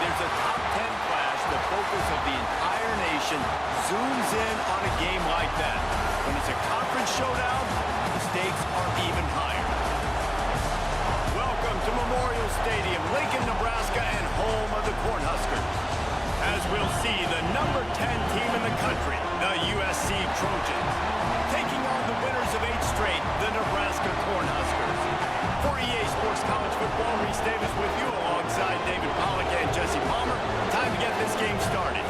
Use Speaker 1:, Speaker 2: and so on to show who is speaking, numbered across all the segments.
Speaker 1: there's a top 10 clash, the focus of the entire nation zooms in on a game like that. When it's a conference showdown, the stakes are even higher. Welcome to Memorial Stadium, Lincoln, Nebraska, and home of the Cornhuskers. As we'll see, the number 10 team in the country, the USC Trojans, taking on the winners of 8 straight, the Nebraska Cornhuskers. For EA Sports College Football, Reese Davis with you alongside David Pollack and Jesse Palmer. Time to get this game started.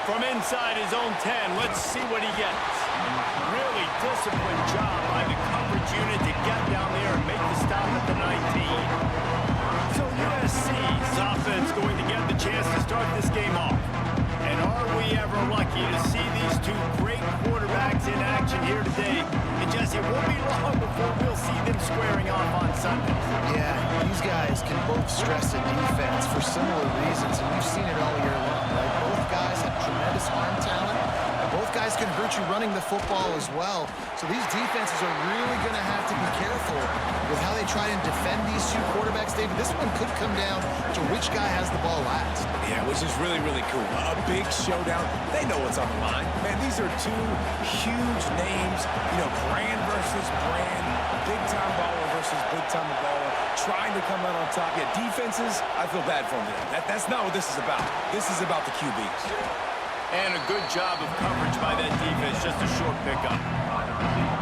Speaker 1: From inside his own 10, let's see what he gets. Really disciplined job by the coverage unit to get down there and make the stop at the 19. So USC's offense going to get the chance to start this game off. And are we ever lucky to see these two great quarterbacks in action here today? And Jesse, it won't be long before we'll see them squaring off on Sunday.
Speaker 2: Yeah, these guys can both stress a defense for similar reasons, and we've seen it all year long, right? Both guys have tremendous arm talent, and both guys can hurt you running the football as well. So these defenses are really going to have to be careful with how they try and defend these two quarterbacks. David, this one could come down to which guy has the ball last.
Speaker 3: Yeah, which is really, really cool. A big showdown. They know what's on the line. Man, these are two huge names, brand versus brand, big-time baller versus big-time baller, trying to come out on top. Yeah, defenses, I feel bad for them. That's not what this is about. This is about the QBs.
Speaker 1: And a good job of coverage by that defense, just a short pickup.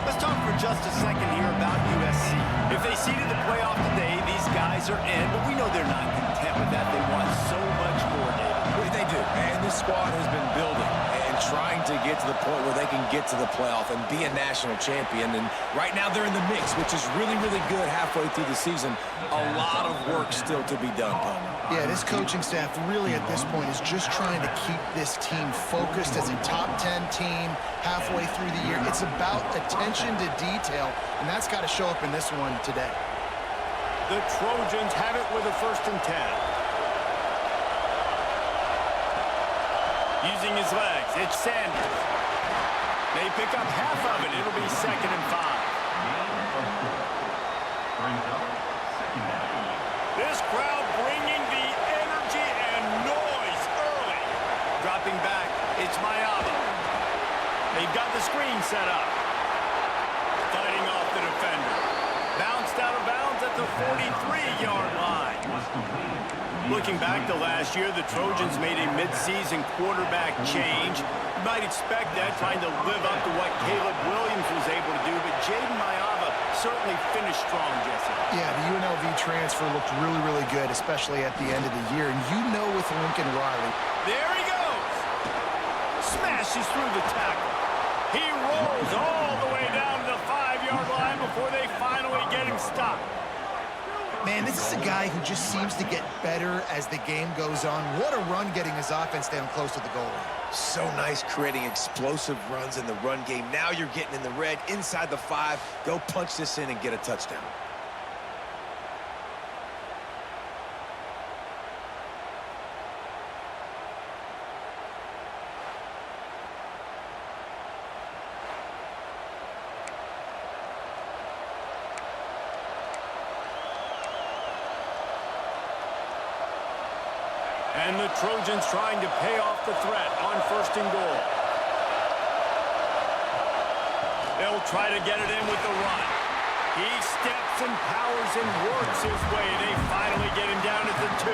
Speaker 1: Let's talk for just a second here about USC. If they seeded the playoff today, these guys are in, but we know they're not content with that. They want so much more, David.
Speaker 3: They do, and this squad has been building and trying to get to the point where they can get to the playoff and be a national champion. And right now they're in the mix, which is really, really good halfway through the season. A lot of work still to be done, Palmer.
Speaker 2: Yeah, this coaching staff really at this point is just trying to keep this team focused as a top 10 team halfway through the year. It's about attention to detail, and that's got to show up in this one today.
Speaker 1: The Trojans have it with a 1st and 10. Using his legs, it's Sanders. They pick up half of it. It'll be 2nd and 5. This crowd bringing the energy and noise early. Dropping back, it's Mayava. They've got the screen set up. Fighting off the defender. Bounced out of bounds at the 43-yard line. Looking back to last year, the Trojans made a midseason quarterback change. You might expect that, trying to live up to what Caleb Williams was able to do, but Jaden Mayava certainly finished strong, Jesse.
Speaker 2: Yeah, the UNLV transfer looked really, really good, especially at the end of the year. And with Lincoln Riley.
Speaker 1: There he goes! Smashes through the tackle. He rolls all the way down to the 5-yard line before they finally get him stopped.
Speaker 2: Man, this is a guy who just seems to get better as the game goes on. What a run getting his offense down close to the goal line.
Speaker 3: So nice creating explosive runs in the run game. Now you're getting in the red, inside the 5. Go punch this in and get a touchdown.
Speaker 1: And the Trojans trying to pay off the threat on 1st and goal. They'll try to get it in with the run. He steps and powers and works his way. They finally get him down at the 2.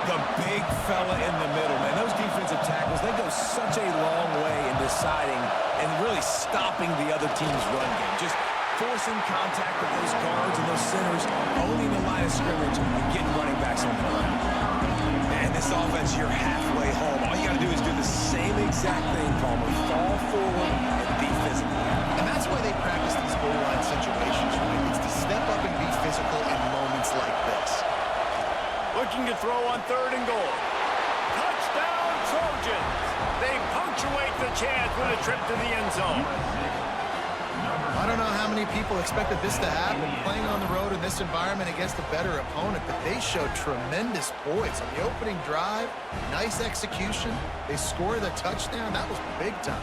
Speaker 3: The big fella in the middle, man. Those defensive tackles, they go such a long way in deciding and really stopping the other team's run game. Just forcing contact with those guards and those centers, owning the line of scrimmage, and getting running backs on the ground. And this offense, you're halfway home. All you got to do is do the same exact thing, Palmer. Fall forward and be physical.
Speaker 2: And that's why they practice these goal line situations, right? It's to step up and be physical in moments like this.
Speaker 1: Looking to throw on 3rd and goal. Touchdown, Trojans! the chance with a trip to the end zone.
Speaker 2: I don't know how many people expected this to happen, playing on the road in this environment against a better opponent, but they showed tremendous poise on the opening drive. Nice execution. They scored a touchdown. That was big time.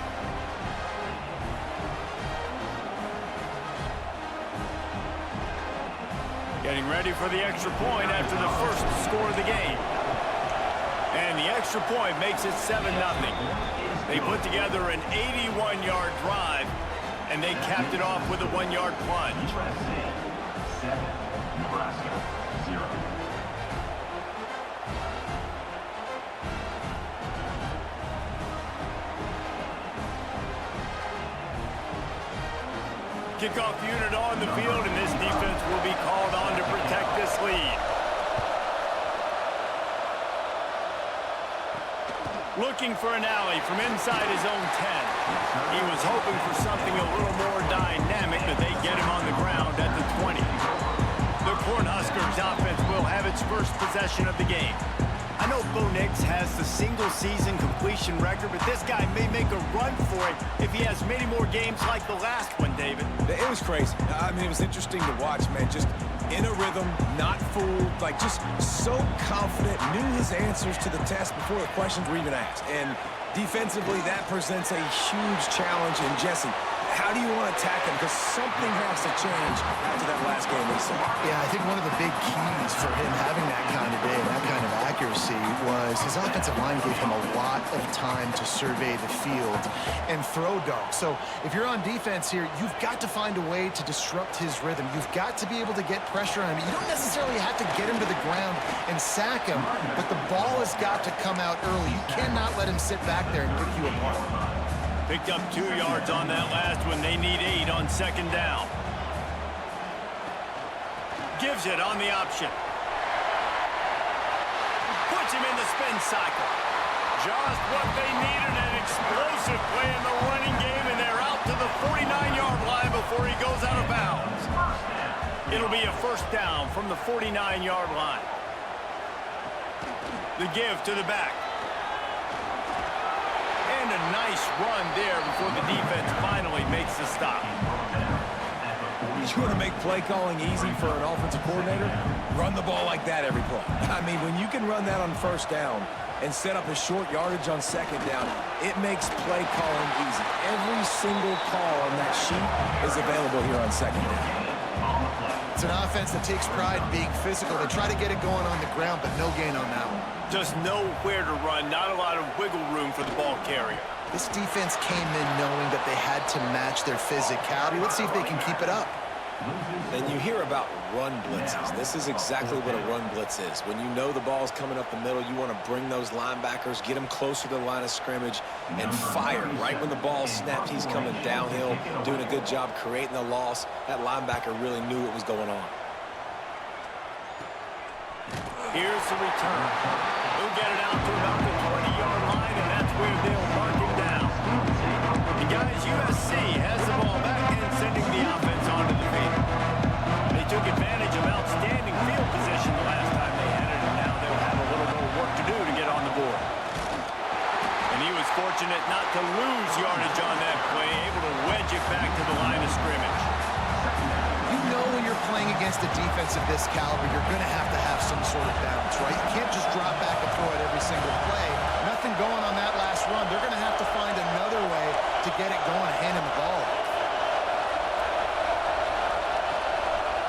Speaker 1: Getting ready for the extra point after the first score of the game. And the extra point makes it 7-0. They put together an 81-yard drive, and they capped it off with a 1-yard plunge. Kickoff unit on the field, and this defense will be called on to protect this lead. Looking for an alley from inside his own 10. He was hoping for something a little more dynamic, but they get him on the ground at the 20. The Cornhuskers offense will have its first possession of the game. I know Bo Nix has the single-season completion record, but this guy may make a run for it if he has many more games like the last one, David.
Speaker 3: It was crazy. I mean, it was interesting to watch, man. Just in a rhythm, not fooled, like just so confident, knew his answers to the test before the questions were even asked. And defensively, that presents a huge challenge. And Jesse, how do you want to attack him? Because something has to change after that last game we saw.
Speaker 2: Yeah, I think one of the big keys for him having that kind of day, that kind of accuracy, was his offensive line gave him a lot of time to survey the field and throw darts. So if you're on defense here, you've got to find a way to disrupt his rhythm. You've got to be able to get pressure on him. You don't necessarily have to get him to the ground and sack him, but the ball has got to come out early. You cannot let him sit back there and pick you apart.
Speaker 1: Picked up 2 yards on that last one. They need 8 on second down. Gives it on the option. Puts him in the spin cycle. Just what they needed, an explosive play in the running game, and they're out to the 49-yard line before he goes out of bounds. It'll be a first down from the 49-yard line. The give to the back. And a nice run there before the defense finally makes the stop.
Speaker 3: You want to make play calling easy for an offensive coordinator? Run the ball like that every play. I mean, when you can run that on first down and set up a short yardage on second down, it makes play calling easy. Every single call on that sheet is available here on second down.
Speaker 2: It's an offense that takes pride in being physical. They try to get it going on the ground, but no gain on that one.
Speaker 1: Just nowhere to run, not a lot of wiggle room for the ball carrier.
Speaker 2: This defense came in knowing that they had to match their physicality. Let's see if they can keep it up.
Speaker 3: And you hear about run blitzes. This is exactly what a run blitz is. When you know the ball's coming up the middle, you want to bring those linebackers, get them closer to the line of scrimmage, and fire. Right when the ball snapped, he's coming downhill, doing a good job creating the loss. That linebacker really knew what was going on.
Speaker 1: Here's the return. He'll get it out to about the 20-yard line, and that's where they'll mark him down. And guys, USC has the ball back and sending the offense onto the field. They took advantage of outstanding field position the last time they had it, and now they'll have a little more work to do to get on the board. And he was fortunate not to lose yardage on that play, able to wedge it back to the line of scrimmage.
Speaker 2: You know when you're playing against a defense of this caliber, you're going to have some sort of balance, right? You can't just drop back and throw it every single play. Nothing going on that last run. They're going to have to find another way to get it going and hand him the ball.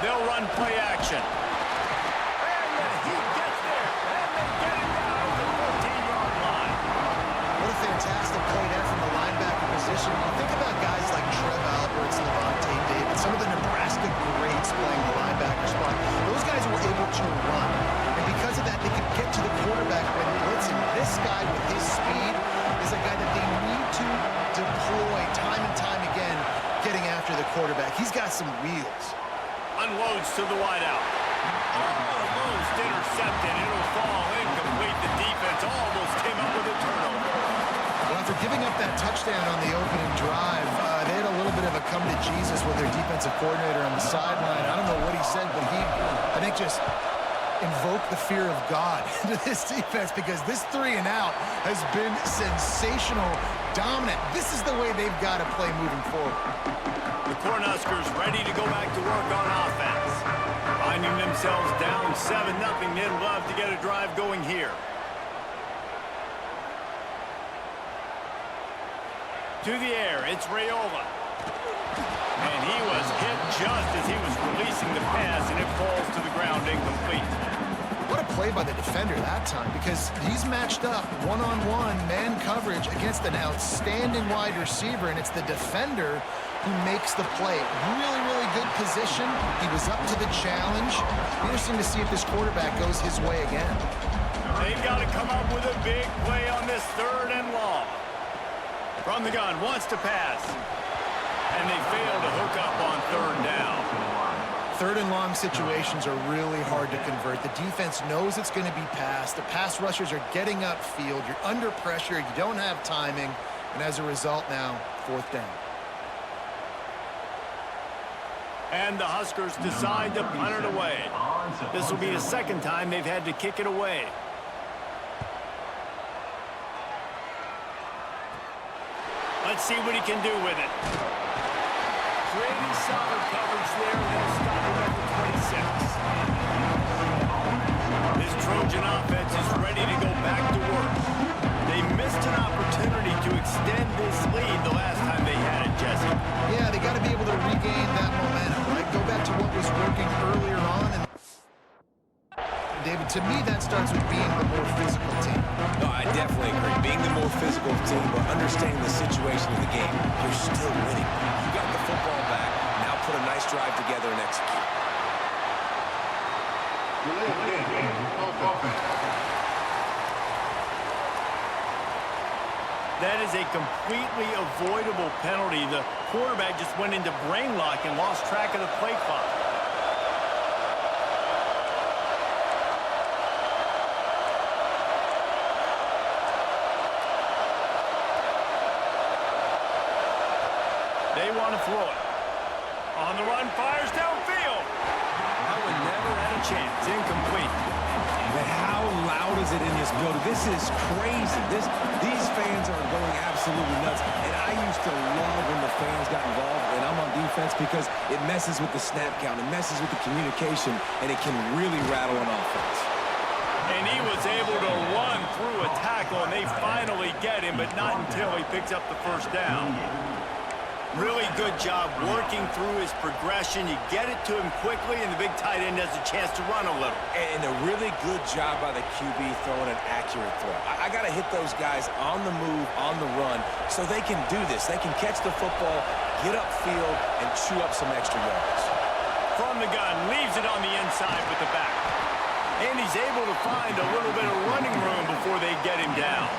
Speaker 1: They'll run play action. And he gets there. And they get him down at the 14-yard line.
Speaker 2: What a fantastic play there from the linebacker position. You think about guys like Trev Alberts, Levante David, some of the Nebraska greats playing the linebacker spot. Those guys were able to run. And because of that, they could get to the quarterback when blitzing. This guy with his speed is a guy that they need to deploy time and time again, getting after the quarterback. He's got some wheels.
Speaker 1: Unloads to the wideout. Almost intercepted. It'll fall incomplete. The defense almost came up with a turnover.
Speaker 2: Well, after giving up that touchdown on the opening drive, they had a little bit of a come to Jesus with their defensive coordinator on the sideline. I don't know what he said, but he, I think, just invoked the fear of God into this defense, because this 3-and-out has been sensational. dominant. This is the way they've got to play moving forward.
Speaker 1: The Cornhuskers ready to go back to work on offense. Finding themselves down 7-0, they'd love to get a drive going here. To the air, it's Raiola. And he was hit just as he was releasing the pass, and it falls to the ground incomplete.
Speaker 2: What a play by the defender that time, because he's matched up one-on-one man coverage against an outstanding wide receiver, and it's the defender who makes the play. Really, really good position. He was up to the challenge. Interesting to see if this quarterback goes his way again.
Speaker 1: They've got to come up with a big play on this 3rd and long. From the gun, wants to pass. And they fail to hook up on 3rd down.
Speaker 2: 3rd and long situations are really hard to convert. The defense knows it's going to be passed. The pass rushers are getting upfield. You're under pressure. You don't have timing. And as a result now, 4th down.
Speaker 1: And the Huskers decide to punt it away. This will be the 2nd time they've had to kick it away. Let's see what he can do with it. Pretty solid coverage there. They'll stop him at the 26. This Trojan offense is ready to go back to work. They missed an opportunity to extend this lead the last time they had it, Jesse.
Speaker 2: Yeah, they got to be able to regain that momentum, right? Go back to what was working earlier on. And David, to me, that starts with being the more physical team.
Speaker 3: No, I definitely agree. Being the more physical team, but understanding the situation of the game, you're still winning. You got the football back. Now put a nice drive together and execute.
Speaker 1: That is a completely avoidable penalty. The quarterback just went into brain lock and lost track of the play clock. They want to throw it. On the run, fires downfield. That one never had a chance. Incomplete.
Speaker 3: But how loud is it in this building? This is crazy. These fans are going absolutely nuts. And I used to love when the fans got involved, and I'm on defense, because it messes with the snap count. It messes with the communication, and it can really rattle an offense.
Speaker 1: And he was able to run through a tackle, and they finally get him, but not until he picks up the 1st down. Really good job working through his progression. You get it to him quickly, and the big tight end has a chance to run a little.
Speaker 3: And a really good job by the QB throwing an accurate throw. I got to hit those guys on the move, on the run, so they can do this. They can catch the football, get upfield, and chew up some extra yards.
Speaker 1: From the gun, leaves it on the inside with the back. And he's able to find a little bit of running room before they get him down.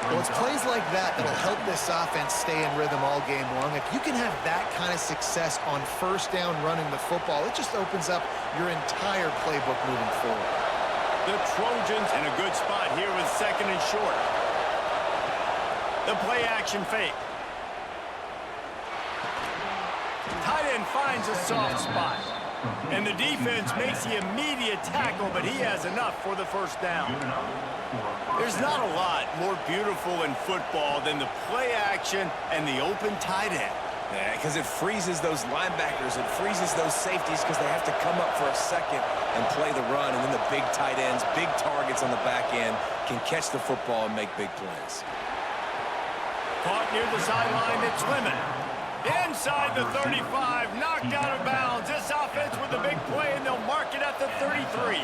Speaker 2: Well, it's plays like that that'll help this offense stay in rhythm all game long. If you can have that kind of success on 1st down running the football, it just opens up your entire playbook moving forward.
Speaker 1: The Trojans in a good spot here with 2nd and short. The play action fake. Tight end finds a soft spot. And the defense makes the immediate tackle, but he has enough for the 1st down. There's not a lot more beautiful in football than the play action and the open tight end.
Speaker 3: Yeah, because it freezes those linebackers. It freezes those safeties because they have to come up for a second and play the run. And then the big tight ends, big targets on the back end, can catch the football and make big plays.
Speaker 1: Caught near the sideline, it's Lemon. Inside the 35, knocked out of bounds. This offense with a big play, and they'll mark it at the 33.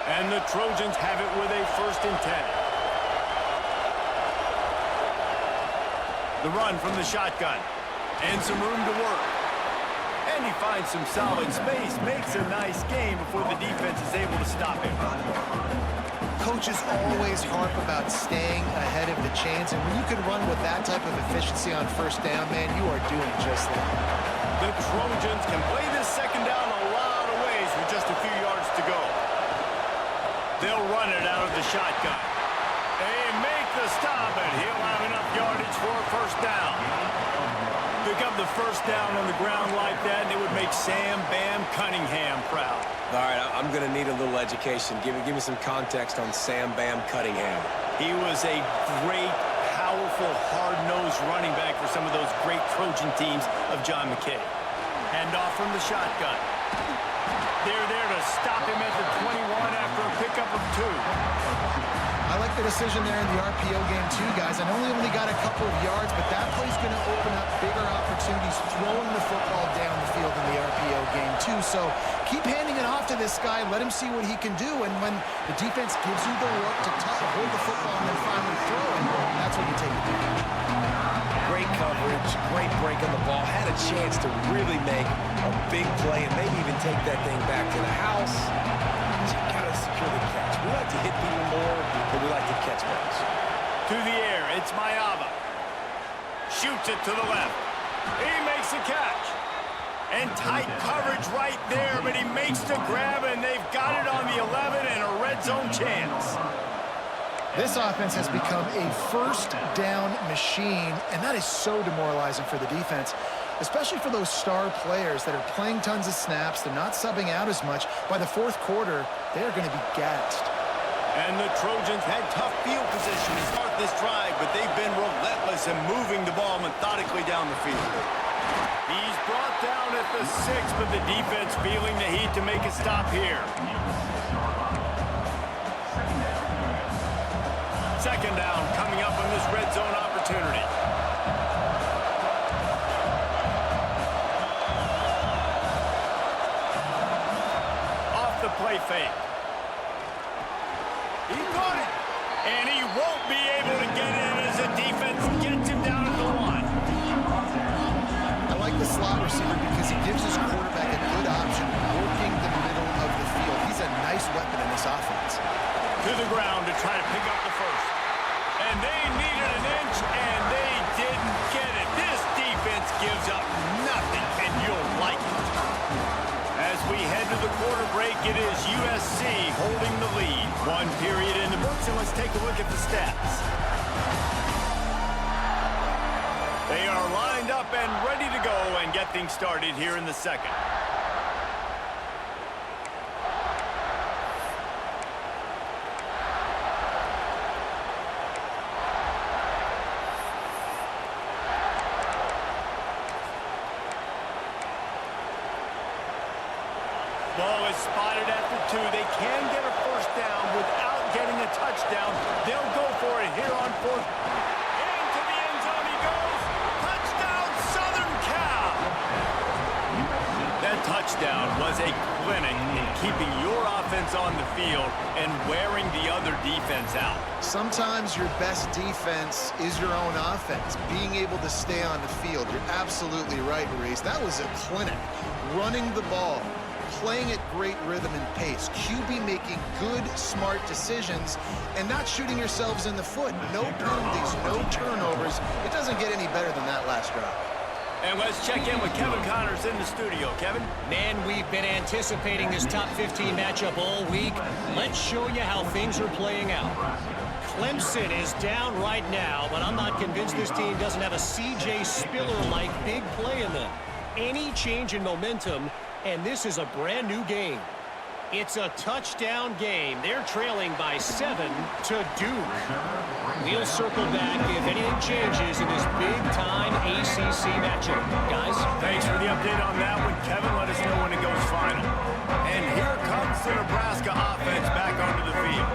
Speaker 1: And the Trojans have it with a 1st and 10. The run from the shotgun. And some room to work. And he finds some solid space, makes a nice game before the defense is able to stop him.
Speaker 2: Coaches always harp about staying ahead of the chains, and when you can run with that type of efficiency on 1st down, man, you are doing just that.
Speaker 1: The Trojans can play this 2nd down a lot of ways with just a few yards to go. They'll run it out of the shotgun. They make the stop, and he'll have enough yardage for a 1st down. Pick up the first down on the ground like that, and it would make Sam Bam Cunningham proud.
Speaker 3: All right, I'm going to need a little education. Give me some context on Sam Bam Cunningham.
Speaker 1: He was a great, powerful, hard-nosed running back for some of those great Trojan teams of John McKay. Hand off from the shotgun. They're there to stop him at the 21 after a pickup of 2.
Speaker 2: I like the decision there in the RPO game too, guys. I know he only got a couple of yards, but that play's going to open up bigger opportunities throwing the football down the field in the RPO game too. So keep handing it off to this guy. Let him see what he can do. And when the defense gives you the look to hold the football and then finally throw it, that's when you take advantage.
Speaker 3: Great coverage, great break on the ball. Had a chance to really make a big play and maybe even take that thing back to the house. But you got to secure the catch. We like to hit people more than we like to catch balls.
Speaker 1: To the air, it's Mayava. Shoots it to the left. He makes the catch. And tight coverage right there, but he makes the grab, and they've got it on the 11 and a red zone chance.
Speaker 2: This offense has become a first down machine, and that is so demoralizing for the defense, especially for those star players that are playing tons of snaps. They're not subbing out as much. By the fourth quarter, they're going to be gassed.
Speaker 1: And the Trojans had tough field position to start this drive, but they've been relentless in moving the ball methodically down the field. He's brought down at the 6, but the defense feeling the heat to make a stop here. Second down coming up on this red zone opportunity. Off the play fake. He got it. And he won't be able to get it as the defense gets him down at the 1.
Speaker 2: I like the slot receiver because he gives his quarterback a good option working the middle of the field. He's a nice weapon in this offense.
Speaker 1: To the ground to try to pick up the first. And they needed an inch, and they didn't get it. This defense gives up nothing, and you'll like it. As we head to the quarter break, it is USC holding the lead. 1 period in the books, and let's take a look at the stats. They are lined up and ready to go and get things started here in the second. Ball is spotted at the 2. They can get a first down without getting a touchdown. They'll go for it here on 4th. Into the end zone he goes. Touchdown, Southern Cal. That touchdown was a clinic in keeping your offense on the field and wearing the other defense out.
Speaker 2: Sometimes your best defense is your own offense, being able to stay on the field. You're absolutely right, Reese. That was a clinic. Running the ball, playing at great rhythm and pace, QB making good, smart decisions, and not shooting yourselves in the foot. No penalties, no turnovers. It doesn't get any better than that last drive.
Speaker 1: And let's check in with Kevin Connors in the studio. Kevin?
Speaker 4: Man, we've been anticipating this top 15 matchup all week. Let's show you how things are playing out. Clemson is down right now, but I'm not convinced this team doesn't have a C.J. Spiller-like big play in them. Any change in momentum, and this is a brand new game. It's a touchdown game. They're trailing by 7 to Duke. We'll circle back if anything changes in this big-time ACC matchup. Guys?
Speaker 1: Thanks for the update on that one, Kevin. Let us know when it goes final. And here comes the Nebraska offense back onto the field.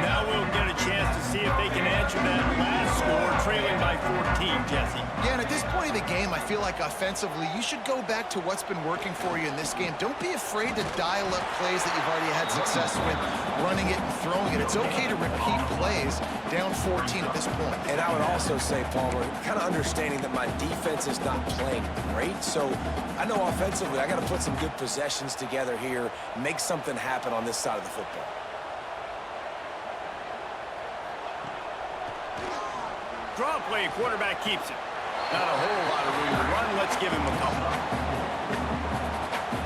Speaker 1: Now we'll get a chance to see if they can answer that last score, trailing by 14, Jesse.
Speaker 2: Yeah, and at this point of the game, I feel like offensively, you should go back to what's been working for you in this game. Don't be afraid to dial up plays that you've already had success with, running it and throwing it. It's okay to repeat plays down 14 at this point.
Speaker 3: And I would also say, Palmer, kind of understanding that my defense is not playing great. So I know offensively, I got to put some good possessions together here, make something happen on this side of the football.
Speaker 1: Draw play, quarterback keeps it. Not a whole lot of room to run. Let's give him a couple.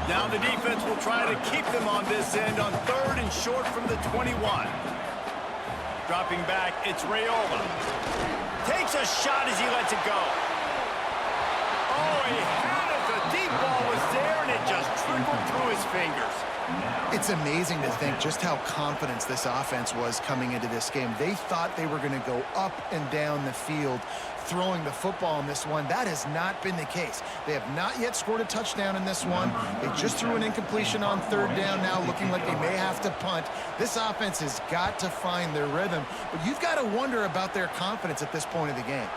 Speaker 1: Now the defense will try to keep them on this end on 3rd and short from the 21. Dropping back, it's Raiola. Takes a shot as he lets it go. Oh, Oh, he had it. The deep ball was there, and it just trickled through his fingers.
Speaker 2: It's amazing to think just how confident this offense was coming into this game. They thought they were going to go up and down the field throwing the football in this one. That has not been the case. They have not yet scored a touchdown in this one. They just threw an incompletion on third down now, looking like they may have to punt. This offense has got to find their rhythm, but you've got to wonder about their confidence at this point of the game.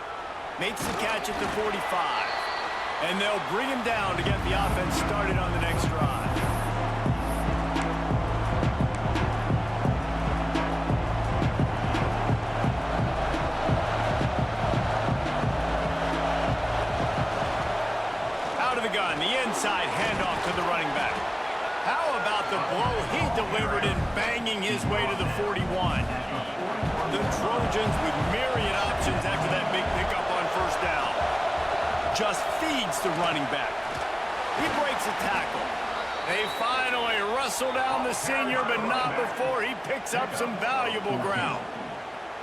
Speaker 1: Makes the catch at the 45, and they'll bring him down to get the offense started on the next drive. Gun, the inside handoff to the running back. How about the blow he delivered in banging his way to the 41? The Trojans with myriad options after that big pickup on first down. Just feeds the running back. He breaks a tackle. They finally wrestle down the senior, but not before he picks up some valuable ground.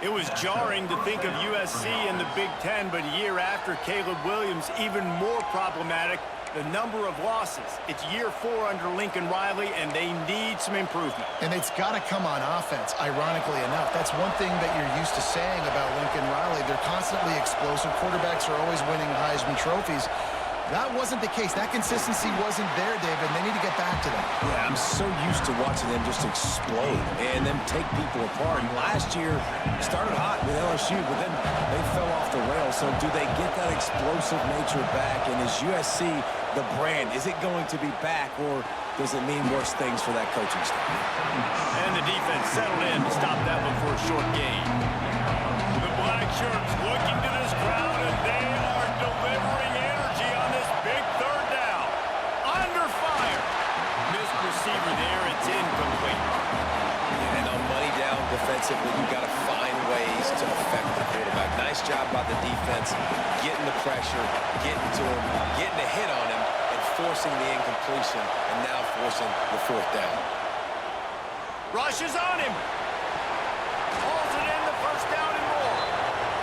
Speaker 1: It was jarring to think of USC in the Big Ten, but a year after, Caleb Williams even more problematic. The number of losses. It's year 4 under Lincoln Riley, and they need some improvement.
Speaker 2: And it's got to come on offense, ironically enough. That's one thing that you're used to saying about Lincoln Riley. They're constantly explosive. Quarterbacks are always winning Heisman trophies. That wasn't the case. That consistency wasn't there, David. They need to get back to that.
Speaker 3: Yeah, I'm so used to watching them just explode and them take people apart. And last year, started hot with LSU, but then they fell off the rails. So do they get that explosive nature back? And is USC the brand? Is it going to be back, or does it mean worse things for that coaching staff?
Speaker 1: And the defense settled in to stop that one for a short gain. The black shirts looking to this crowd, and they are delivering energy on this big third down. Under fire. Missed receiver there. It's incomplete.
Speaker 3: And on money down defensively, you've got to find ways to affect the quarterback. Nice job by the defense, getting the pressure, getting to him, getting a hit on him, and forcing the incompletion, and now forcing the fourth down.
Speaker 1: Rushes on him. Pulls it in, the first down and more.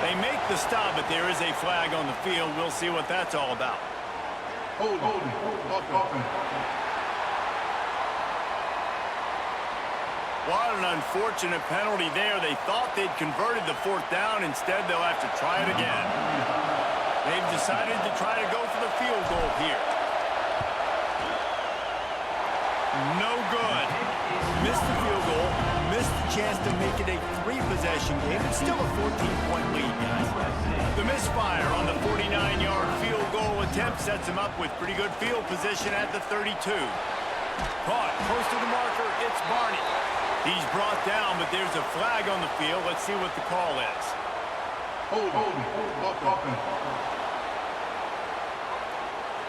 Speaker 1: They make the stop, but there is a flag on the field. We'll see what that's all about.
Speaker 5: Hold.
Speaker 1: What an unfortunate penalty there. They thought they'd converted the fourth down. Instead, they'll have to try it again. They've decided to try to go for the field goal here. No good. Missed the field goal. Missed the chance to make it a 3-possession game. It's still a 14-point lead, guys. The misfire on the 49-yard field goal attempt sets him up with pretty good field position at the 32. Caught close to the marker. It's Barney. He's brought down, but there's a flag on the field. Let's see what the call is.
Speaker 5: Hold.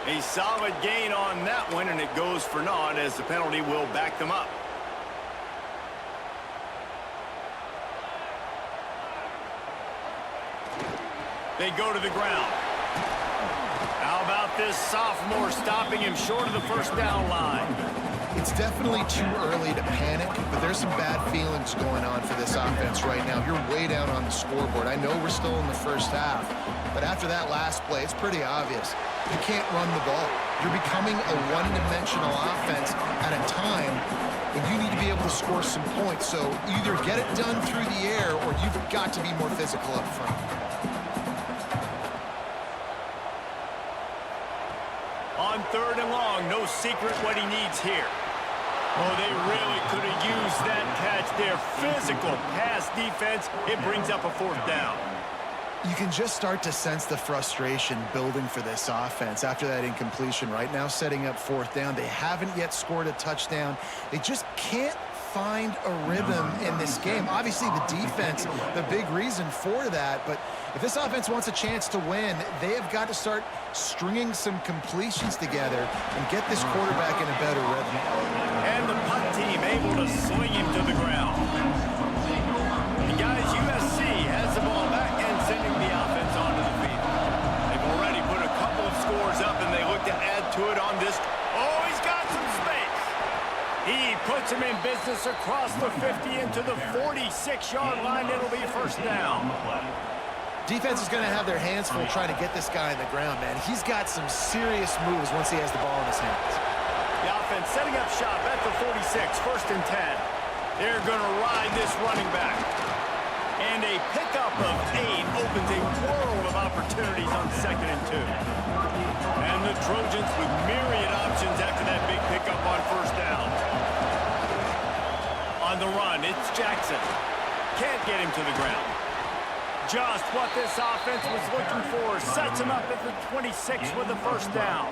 Speaker 1: A solid gain on that one, and it goes for naught as the penalty will back them up. They go to the ground. How about this sophomore stopping him short of the first down line?
Speaker 2: It's definitely too early to panic, but there's some bad feelings going on for this offense right now. You're way down on the scoreboard. I know we're still in the first half, but after that last play, it's pretty obvious. You can't run the ball. You're becoming a one-dimensional offense at a time, and you need to be able to score some points. So either get it done through the air, or you've got to be more physical up front.
Speaker 1: On third and long, no secret what he needs here. Oh, they really could have used that catch there. Physical pass defense. It brings up a fourth down.
Speaker 2: You can just start to sense the frustration building for this offense after that incompletion. Right now, setting up fourth down. They haven't yet scored a touchdown. They just can't find a rhythm in this game. Obviously, the defense, the big reason for that. But if this offense wants a chance to win, they have got to start stringing some completions together and get this quarterback in a better rhythm.
Speaker 1: And the punt team able to swing him to the ground. And guys, USC has the ball back and sending the offense onto the field. They've already put a couple of scores up, and they look to add to it on this. Oh, he's got some space. He puts him in business across the 50 into the 46-yard line. It'll be first down.
Speaker 2: Defense is going to have their hands full trying to get this guy on the ground, man. He's got some serious moves once he has the ball in his hands.
Speaker 1: The offense setting up shop at the 46, 1st and 10. They're going to ride this running back. And a pickup of 8 opens a world of opportunities on 2nd and 2. And the Trojans with myriad options after that big pickup on 1st down. On the run, it's Jackson. Can't get him to the ground. Just what this offense was looking for. Sets him up at the 26 with the 1st down.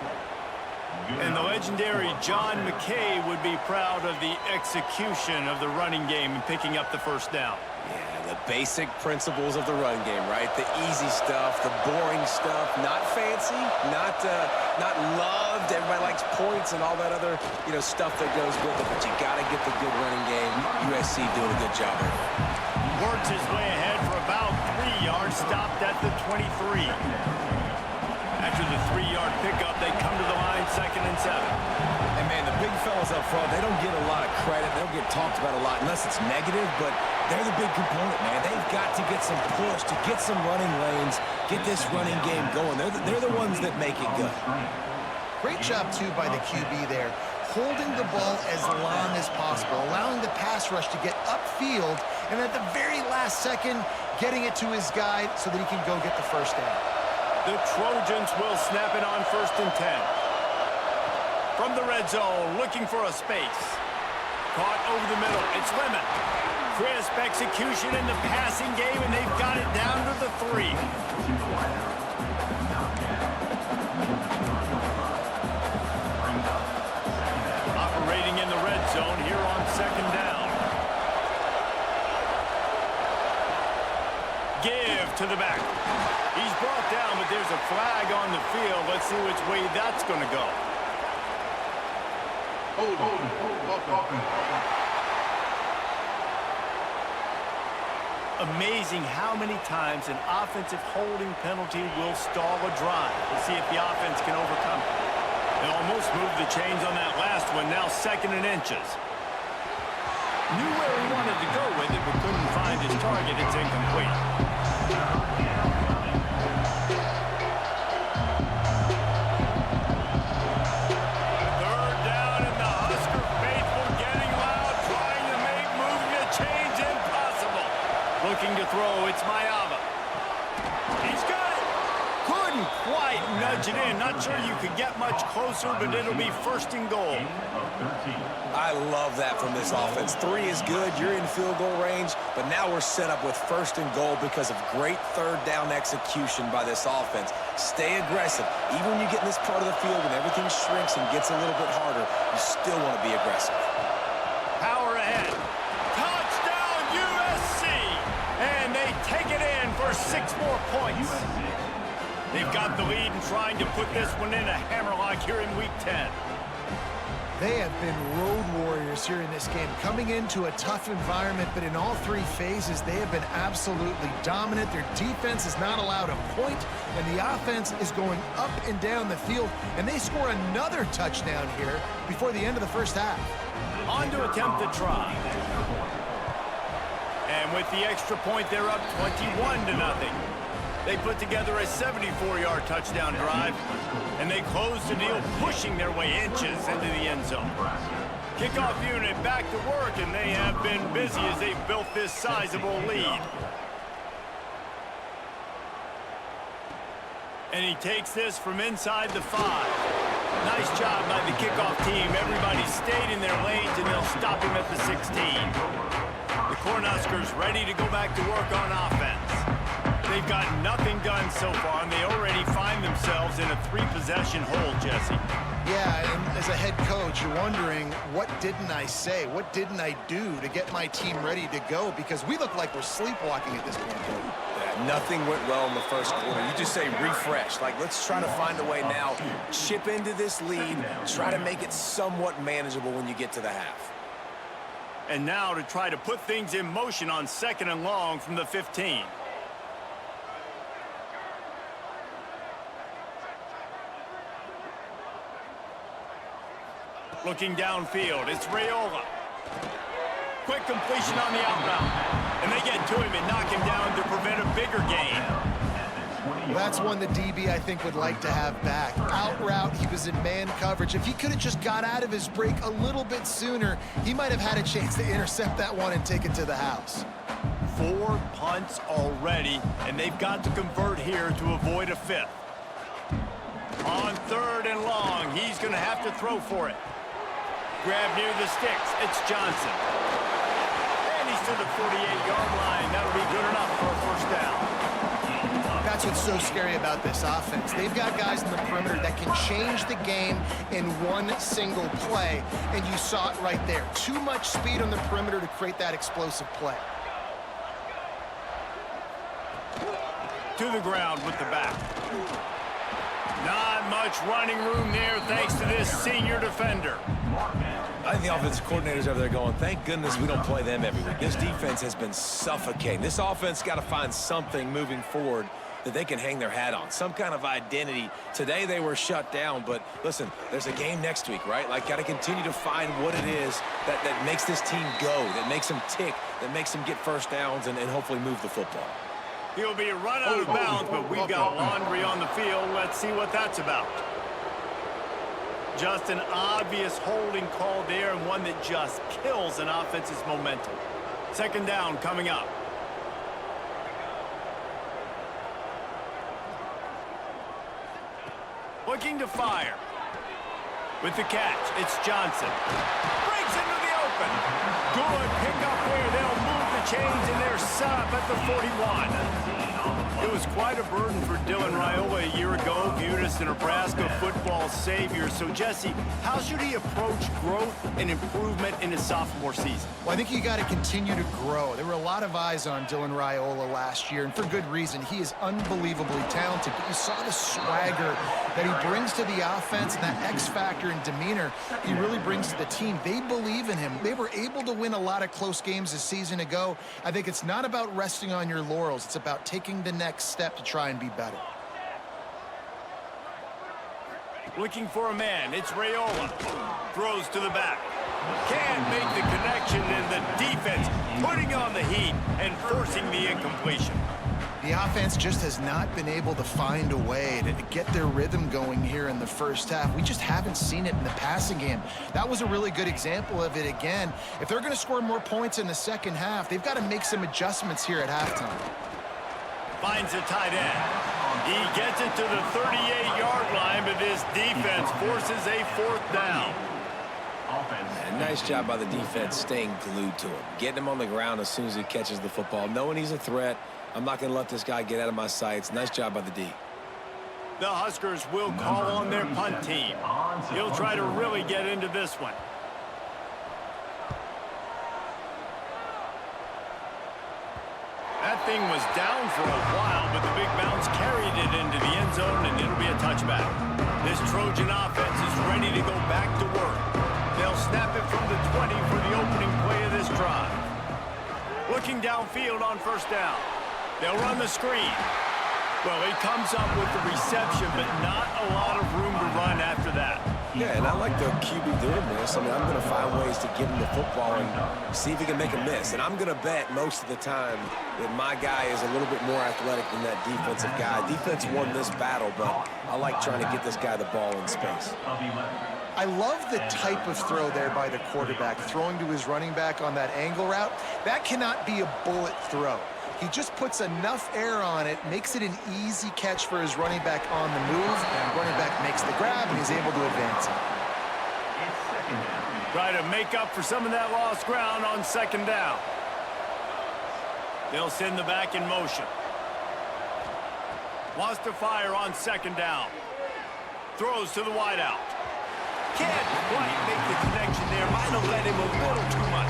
Speaker 1: And the legendary John McKay would be proud of the execution of the running game and picking up the 1st down.
Speaker 3: Yeah, the basic principles of the run game, right? The easy stuff, the boring stuff, not fancy, not loved. Everybody likes points and all that other, stuff that goes with it. But you got to get the good running game. USC doing a good job of it.
Speaker 1: Works his way ahead for about 3 yards, stopped at the 23. After the 3-yard pickup, they come to the line, 2nd and 7.
Speaker 3: And, man, the big fellas up front, they don't get a lot of credit. They don't get talked about a lot unless it's negative, but they're the big component, man. They've got to get some push, to get some running lanes, get this running game going. They're the ones that make it good.
Speaker 2: Great job, too, by the QB there, holding the ball as long as possible, allowing the pass rush to get upfield, and at the very last second, getting it to his guy so that he can go get the 1st down.
Speaker 1: The Trojans will snap it on 1st and 10. From the red zone, looking for a space. Caught over the middle. It's Lemon. Crisp execution in the passing game, and they've got it down to the 3. Operating in the red zone here on 2nd down. Give to the back. He's brought down, but there's a flag on the field. Let's see which way that's going to go. Amazing how many times an offensive holding penalty will stall a drive. We'll see if the offense can overcome it. They almost moved the chains on that last one, now 2nd and inches. Knew where he wanted to go with it, but couldn't find his target. It's incomplete. Looking to throw, it's Mayava. He's got it. Couldn't quite nudge it in. Not sure you could get much closer, but it'll be 1st and goal.
Speaker 3: I love that from this offense. 3 is good. You're in field goal range, but now we're set up with 1st and goal because of great 3rd down execution by this offense. Stay aggressive. Even when you get in this part of the field and everything shrinks and gets a little bit harder, you still want to be aggressive.
Speaker 1: Power ahead. Touchdown, USC! And they take it in for 6 more points. They've got the lead and trying to put this one in a hammerlock here in Week 10.
Speaker 2: They have been road warriors here in this game, coming into a tough environment, but in all 3 phases, they have been absolutely dominant. Their defense is not allowed a point, and the offense is going up and down the field, and they score another touchdown here before the end of the 1st half.
Speaker 1: On to attempt the try. And with the extra point, they're up 21-0. They put together a 74-yard touchdown drive, and they close the deal, pushing their way inches into the end zone. Kickoff unit back to work, and they have been busy as they've built this sizable lead. And he takes this from inside the 5. Nice job by the kickoff team. Everybody stayed in their lanes, and they'll stop him at the 16. The Cornhuskers ready to go back to work on offense. They've got nothing done so far, and they already find themselves in a 3-possession hole, Jesse.
Speaker 2: Yeah, and as a head coach, you're wondering, what didn't I say? What didn't I do to get my team ready to go? Because we look like we're sleepwalking at this point.
Speaker 3: Yeah, nothing went well in the 1st quarter. You just say refresh. Like, let's try to find a way now. Chip into this lead. Try to make it somewhat manageable when you get to the half.
Speaker 1: And now to try to put things in motion on 2nd and long from the 15. Looking downfield, it's Raiola. Quick completion on the out route. And they get to him and knock him down to prevent a bigger gain.
Speaker 2: That's one the DB, I think, would like to have back. Out route, he was in man coverage. If he could have just got out of his break a little bit sooner, he might have had a chance to intercept that one and take it to the house.
Speaker 1: 4 punts already, and they've got to convert here to avoid a 5th. On 3rd and long, he's going to have to throw for it. Grab near the sticks. It's Johnson. And he's to the 48-yard line. That'll be good enough for a first down.
Speaker 2: That's what's so scary about this offense. They've got guys in the perimeter that can change the game in one single play, and you saw it right there. Too much speed on the perimeter to create that explosive play.
Speaker 1: To the ground with the back. Not much running room there thanks to this senior defender.
Speaker 3: I think the offensive coordinators over there going, thank goodness we don't play them every week. This defense has been suffocating. This offense got to find something moving forward that they can hang their hat on, some kind of identity. Today they were shut down, but listen, there's a game next week, right? Like, got to continue to find what it is that makes this team go, that makes them tick, that makes them get first downs and hopefully move the football.
Speaker 1: He'll be run out of bounds, but we've got laundry on the field. Let's see what that's about. Just an obvious holding call there, and one that just kills an offense's momentum. 2nd down coming up. Looking to fire. With the catch, it's Johnson. Breaks into the open. Good pickup there. They'll move the chains, and they're set up at the 41. It was quite a burden for Dylan Raiola a year ago, viewed as the Nebraska football savior. So, Jesse, how should he approach growth and improvement in his sophomore season?
Speaker 2: Well, I think you got to continue to grow. There were a lot of eyes on Dylan Raiola last year, and for good reason. He is unbelievably talented, but you saw the swagger that he brings to the offense and that X factor and demeanor he really brings to the team. They believe in him. They were able to win a lot of close games a season ago. I think it's not about resting on your laurels. It's about taking the next step to try and be better.
Speaker 1: Looking for a man. It's Raiola. Throws to the back. Can't make the connection, and the defense putting on the heat and forcing the incompletion.
Speaker 2: The offense just has not been able to find a way to get their rhythm going here in the first half. We just haven't seen it in the passing game. That was a really good example of it again. If they're going to score more points in the second half, they've got to make some adjustments here at halftime.
Speaker 1: Finds a tight end. He gets it to the 38-yard line, but this defense forces a 4th down.
Speaker 3: And nice job by the defense staying glued to him, getting him on the ground as soon as he catches the football, knowing he's a threat. I'm not going to let this guy get out of my sights. Nice job by the D.
Speaker 1: The Huskers will call on their punt team. He'll try to really get into this one. That thing was down for a while, but the big bounce carried it into the end zone, and it'll be a touchback. This Trojan offense is ready to go back to work. They'll snap it from the 20 for the opening play of this drive. Looking downfield on 1st down. They'll run the screen. Well, he comes up with the reception, but not a lot of room to run after that.
Speaker 3: Yeah, and I like the QB doing this. I mean, I'm going to find ways to give him the football and see if he can make a miss. And I'm going to bet most of the time that my guy is a little bit more athletic than that defensive guy. Defense won this battle, but I like trying to get this guy the ball in space.
Speaker 2: I love the type of throw there by the quarterback, throwing to his running back on that angle route. That cannot be a bullet throw. He just puts enough air on it, makes it an easy catch for his running back on the move, and running back makes the grab, and he's able to advance it.
Speaker 1: Try to make up for some of that lost ground on 2nd down. They'll send the back in motion. Wants to fire on 2nd down. Throws to the wideout. Can't quite make the connection there. Might have led him a little too much.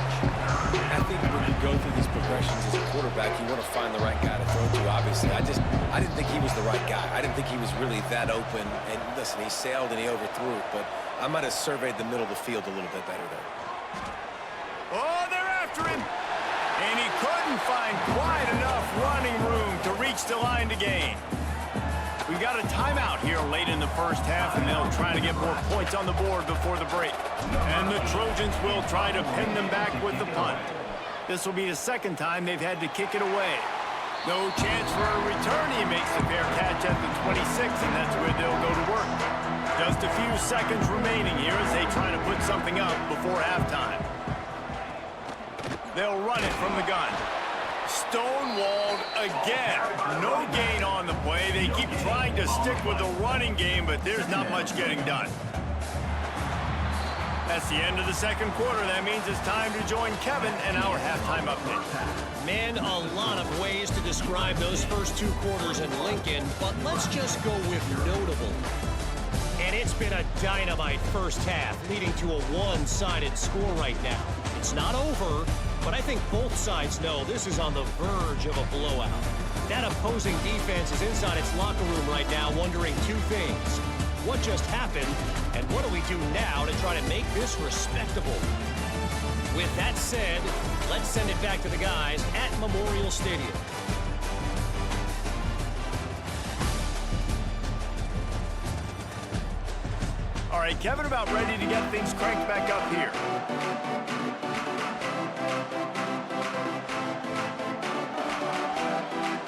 Speaker 3: I think when you go through these progressions as a quarterback, you want to find the right guy to throw to, obviously. I didn't think he was the right guy. I didn't think he was really that open. And listen, he sailed and he overthrew it, but I might have surveyed the middle of the field a little bit better there.
Speaker 1: Oh, they're after him. And he couldn't find quite enough running room to reach the line to gain. We've got a timeout here late in the first half, and they'll try to get more points on the board before the break. And the Trojans will try to pin them back with the punt. This will be the 2nd time they've had to kick it away. No chance for a return. He makes the fair catch at the 26, and that's where they'll go to work. Just a few seconds remaining here as they try to put something up before halftime. They'll run it from the gun. Stonewalled again. No gain on the play. They keep trying to stick with the running game, but there's not much getting done. That's the end of the second quarter. That means it's time to join Kevin and our halftime update.
Speaker 4: Man, a lot of ways to describe those first two quarters in Lincoln, but let's just go with notable. And it's been a dynamite first half, leading to a one-sided score right now. It's not over, but I think both sides know this is on the verge of a blowout. That opposing defense is inside its locker room right now wondering two things. What just happened, and what do we do now to try to make this respectable? With that said, let's send it back to the guys at Memorial Stadium.
Speaker 1: All right, Kevin, about ready to get things cranked back up here.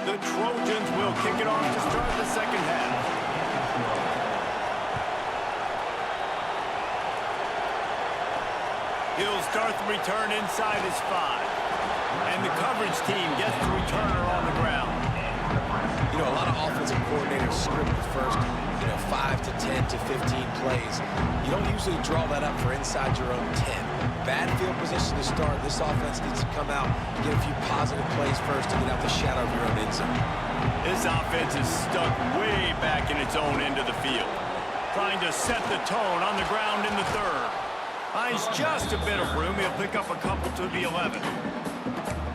Speaker 1: The Trojans will kick it off to start the second half. He'll start the return inside his 5. And the coverage team gets the returner on the ground.
Speaker 3: You know, a lot of offensive coordinators script the first, 5 to 10 to 15 plays. You don't usually draw that up for inside your own 10. Bad field position to start. This offense needs to come out, get a few positive plays first to get out the shadow of your own end zone.
Speaker 1: This offense is stuck way back in its own end of the field, trying to set the tone on the ground in the third. Finds just a bit of room. He'll pick up a couple to the 11.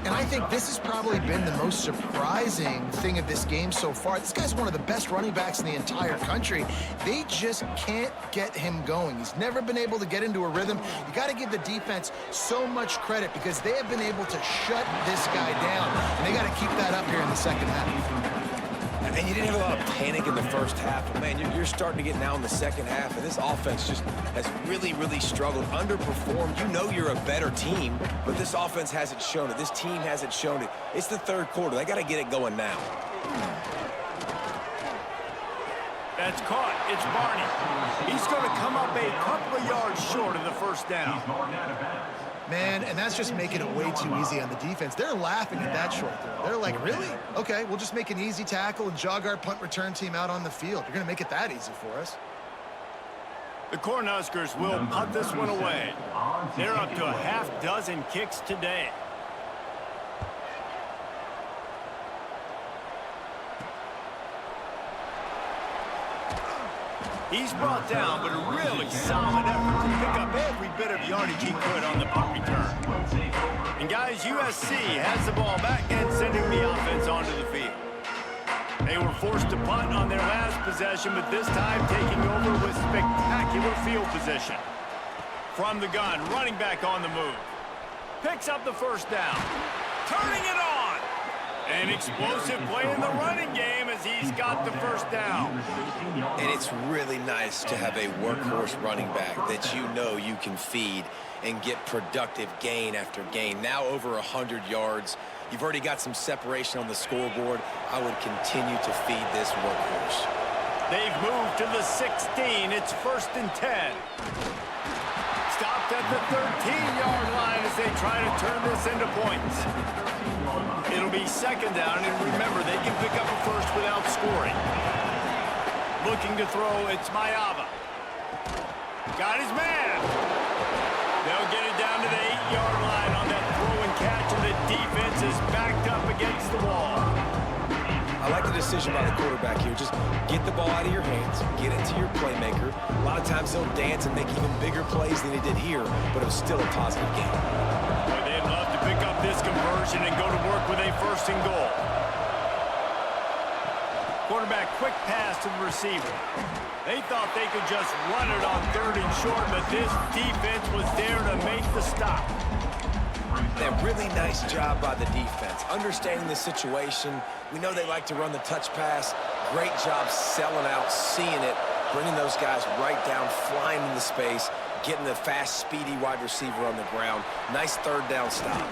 Speaker 2: And I think this has probably been the most surprising thing of this game so far. This guy's one of the best running backs in the entire country. They just can't get him going. He's never been able to get into a rhythm. You got to give the defense so much credit because they have been able to shut this guy down. And they got to keep that up here in the second half.
Speaker 3: And you didn't have a lot of panic in the first half, but man, you're starting to get now in the second half, and this offense just has really, really struggled, underperformed. You know you're a better team, but this offense hasn't shown it. This team hasn't shown it. It's the third quarter. They got to get it going now.
Speaker 1: That's caught. It's Barney. He's going to come up a couple of yards short of the first down.
Speaker 2: Man, and that's just making it way too easy on the defense. They're laughing at that short throw. They're like, really? Okay, we'll just make an easy tackle and jog our punt return team out on the field. You're going to make it that easy for us.
Speaker 1: The Cornhuskers will punt this one away. They're up to a half dozen kicks today. He's brought down, but a really solid effort to pick up every bit of yardage he could on the punt return. And guys, USC has the ball back and sending the offense onto the field. They were forced to punt on their last possession, but this time taking over with spectacular field position. From the gun, running back on the move. Picks up the first down. Turning it on. An explosive play in the running game as he's got the first down.
Speaker 3: And it's really nice to have a workhorse running back that you know you can feed and get productive gain after gain. Now over 100 yards. You've already got some separation on the scoreboard. I would continue to feed this workhorse.
Speaker 1: They've moved to the 16. It's 1st and 10. Stopped at the 13-yard line as they try to turn this into points. It'll be 2nd down, and remember, they can pick up a first without scoring. Looking to throw, it's Mayava. Got his man. They'll get it down to the 8-yard line on that throw and catch, and the defense is backed up against the wall.
Speaker 3: I like the decision by the quarterback here. Just get the ball out of your hands, get it to your playmaker. A lot of times they'll dance and make even bigger plays than they did here, but it was still a positive game.
Speaker 1: Boy, they'd love to pick up this conversion and go to work with a 1st and goal. Quarterback, quick pass to the receiver. They thought they could just run it on 3rd and short, but this defense was there to make the stop.
Speaker 3: A really nice job by the defense, understanding the situation. We know they like to run the touch pass. Great job selling out, seeing it, bringing those guys right down, flying into space, getting the fast, speedy wide receiver on the ground. Nice 3rd down stop.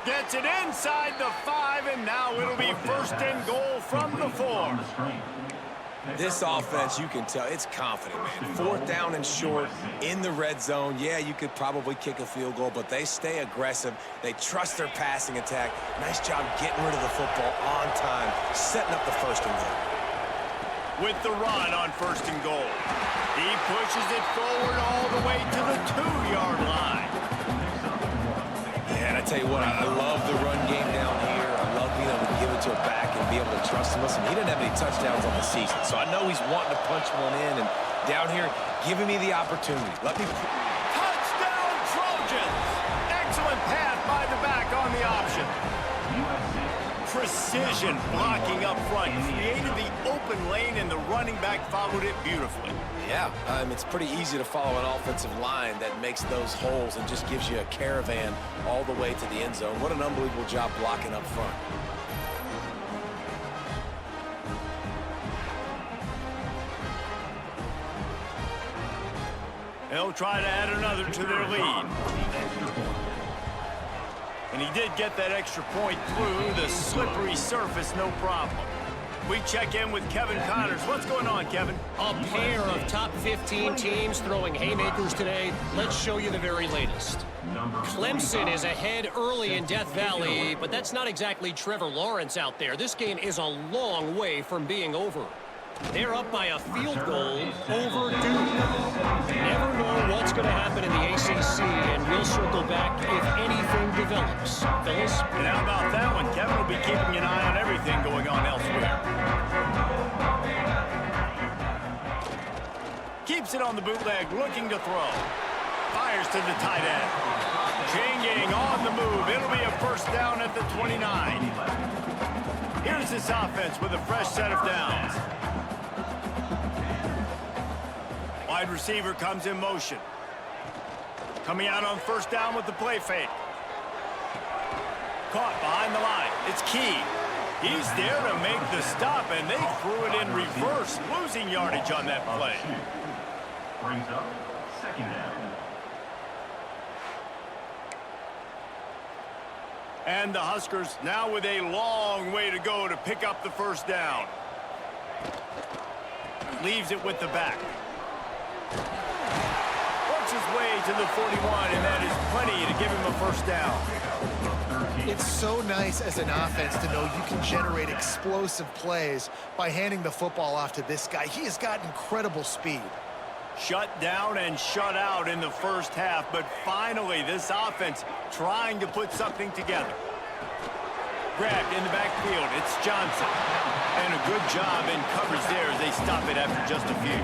Speaker 1: Gets it inside the 5, and now it'll be 1st and goal from the 4.
Speaker 3: This offense, you can tell, it's confident, man. 4th down and short in the red zone. Yeah, you could probably kick a field goal, but they stay aggressive. They trust their passing attack. Nice job getting rid of the football on time, setting up the 1st and goal.
Speaker 1: With the run on 1st and goal. He pushes it forward all the way to the 2-yard line.
Speaker 3: Yeah, and I tell you what, I love the run game down here. I love being able to give it to a back and be able to trust him. Listen, he didn't have any touchdowns on the season, so I know he's wanting to punch one in. And down here, giving me the opportunity.
Speaker 1: Touchdown, Trojans! Excellent pass by the back on the option. Precision blocking up front. Created the open lane, and the running back followed it beautifully.
Speaker 3: Yeah, it's pretty easy to follow an offensive line that makes those holes and just gives you a caravan all the way to the end zone. What an unbelievable job blocking up front.
Speaker 1: They'll try to add another to their lead. And he did get that extra point through the slippery surface, no problem. We check in with Kevin Connors. What's going on, Kevin?
Speaker 4: A pair of top 15 teams throwing haymakers today. Let's show you the very latest. Clemson is ahead early in Death Valley, but that's not exactly Trevor Lawrence out there. This game is a long way from being over. They're up by a field goal over Duke. Never know what's going to happen in the ACC, and we'll circle back if anything develops. Phyllis?
Speaker 1: And how about that one? Kevin will be keeping an eye on everything going on elsewhere. Keeps it on the bootleg, looking to throw. Fires to the tight end. Janging on the move. It'll be a 1st down at the 29. Here's this offense with a fresh set of downs. Wide receiver comes in motion. Coming out on 1st down with the play fake. Caught behind the line. It's Key. He's there to make the stop, and they threw it in reverse, losing yardage on that play.
Speaker 5: Brings up 2nd down.
Speaker 1: And the Huskers now with a long way to go to pick up the 1st down. Leaves it with the back. Works his way to the 41, and that is plenty to give him a 1st down.
Speaker 2: It's so nice as an offense to know you can generate explosive plays by handing the football off to this guy. He has got incredible speed.
Speaker 1: Shut down and shut out in the 1st half, but finally this offense trying to put something together. Grabbed in the backfield, it's Johnson. And a good job in coverage there as they stop it after just a few.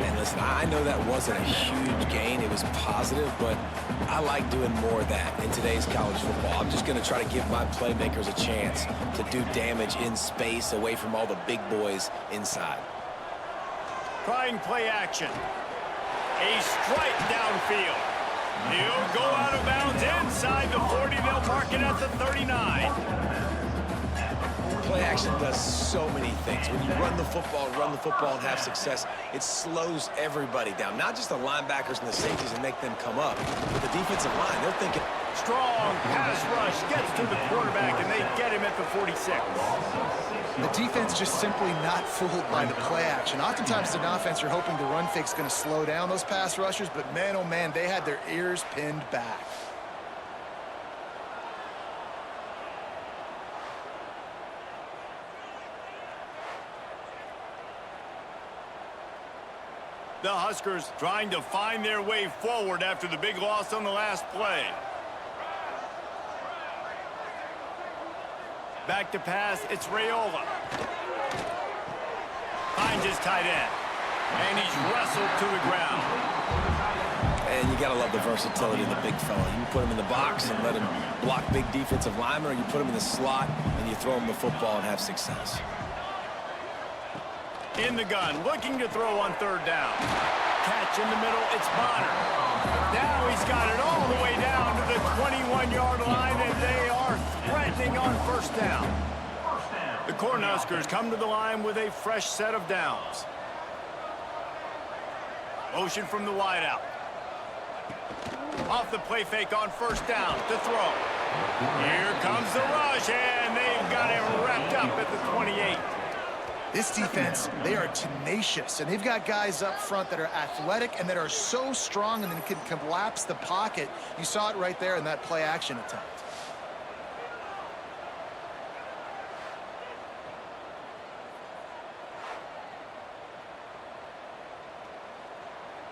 Speaker 3: And listen, I know that wasn't a huge gain. It was positive, but I like doing more of that in today's college football. I'm just going to try to give my playmakers a chance to do damage in space away from all the big boys inside.
Speaker 1: Trying play action. A strike downfield. He'll go out of bounds inside the 40. They'll mark it at the 39.
Speaker 3: Play action does so many things. When you run the football and have success, it slows everybody down. Not just the linebackers and the safeties and make them come up, but the defensive line. They're thinking.
Speaker 1: Strong pass rush gets to the quarterback, and they get him at the 46.
Speaker 2: The defense just simply not fooled by the play action. Oftentimes, as an offense, you're hoping the run fake's going to slow down those pass rushers, but man, oh man, they had their ears pinned back.
Speaker 1: The Huskers trying to find their way forward after the big loss on the last play. Back to pass, it's Raiola. Finds his tight end. And he's wrestled to the ground.
Speaker 3: And you got to love the versatility of the big fella. You can put him in the box and let him block big defensive linemen, or you put him in the slot and you throw him the football and have success.
Speaker 1: In the gun, looking to throw on 3rd down. Catch in the middle, it's Bonner. Now he's got it all the way down to the 21-yard line, and they are threatening on 1st down. The Cornhuskers come to the line with a fresh set of downs. Motion from the wideout. Off off the play fake on first down to throw. Here comes the rush, and they've got him wrapped up at the 28.
Speaker 2: This defense, they are tenacious, and they've got guys up front that are athletic and that are so strong and then can collapse the pocket. You saw it right there in that play-action attempt.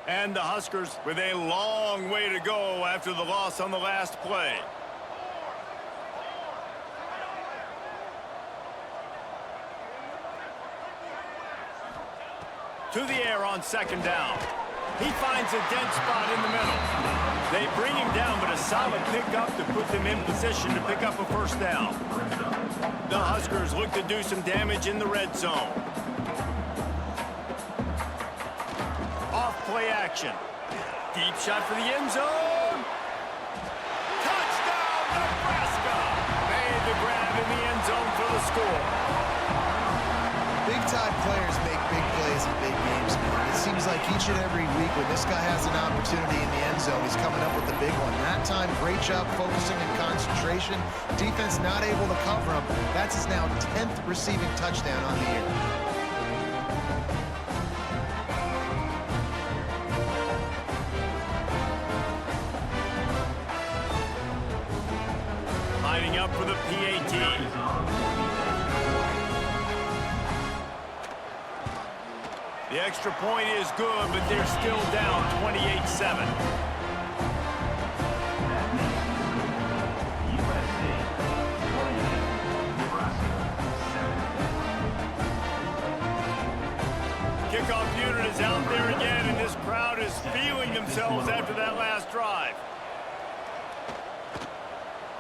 Speaker 1: And the Huskers with a long way to go after the loss on the last play. To the air on second down. He finds a dead spot in the middle. They bring him down, but a solid pickup to put them in position to pick up a first down. The Huskers look to do some damage in the red zone. Off play action. Deep shot for the end zone. Touchdown, Nebraska! Made the grab in the end zone for the score.
Speaker 2: Big-time players make big plays in big games, man. It seems like each and every week when this guy has an opportunity in the end zone, he's coming up with the big one. That time, great job focusing and concentration. Defense not able to cover him. That's his now 10th receiving touchdown on the year.
Speaker 1: Lining up for the PAT. The extra point is good, but they're still down 28-7. Kickoff unit is out there again, and this crowd is feeling themselves after that last drive.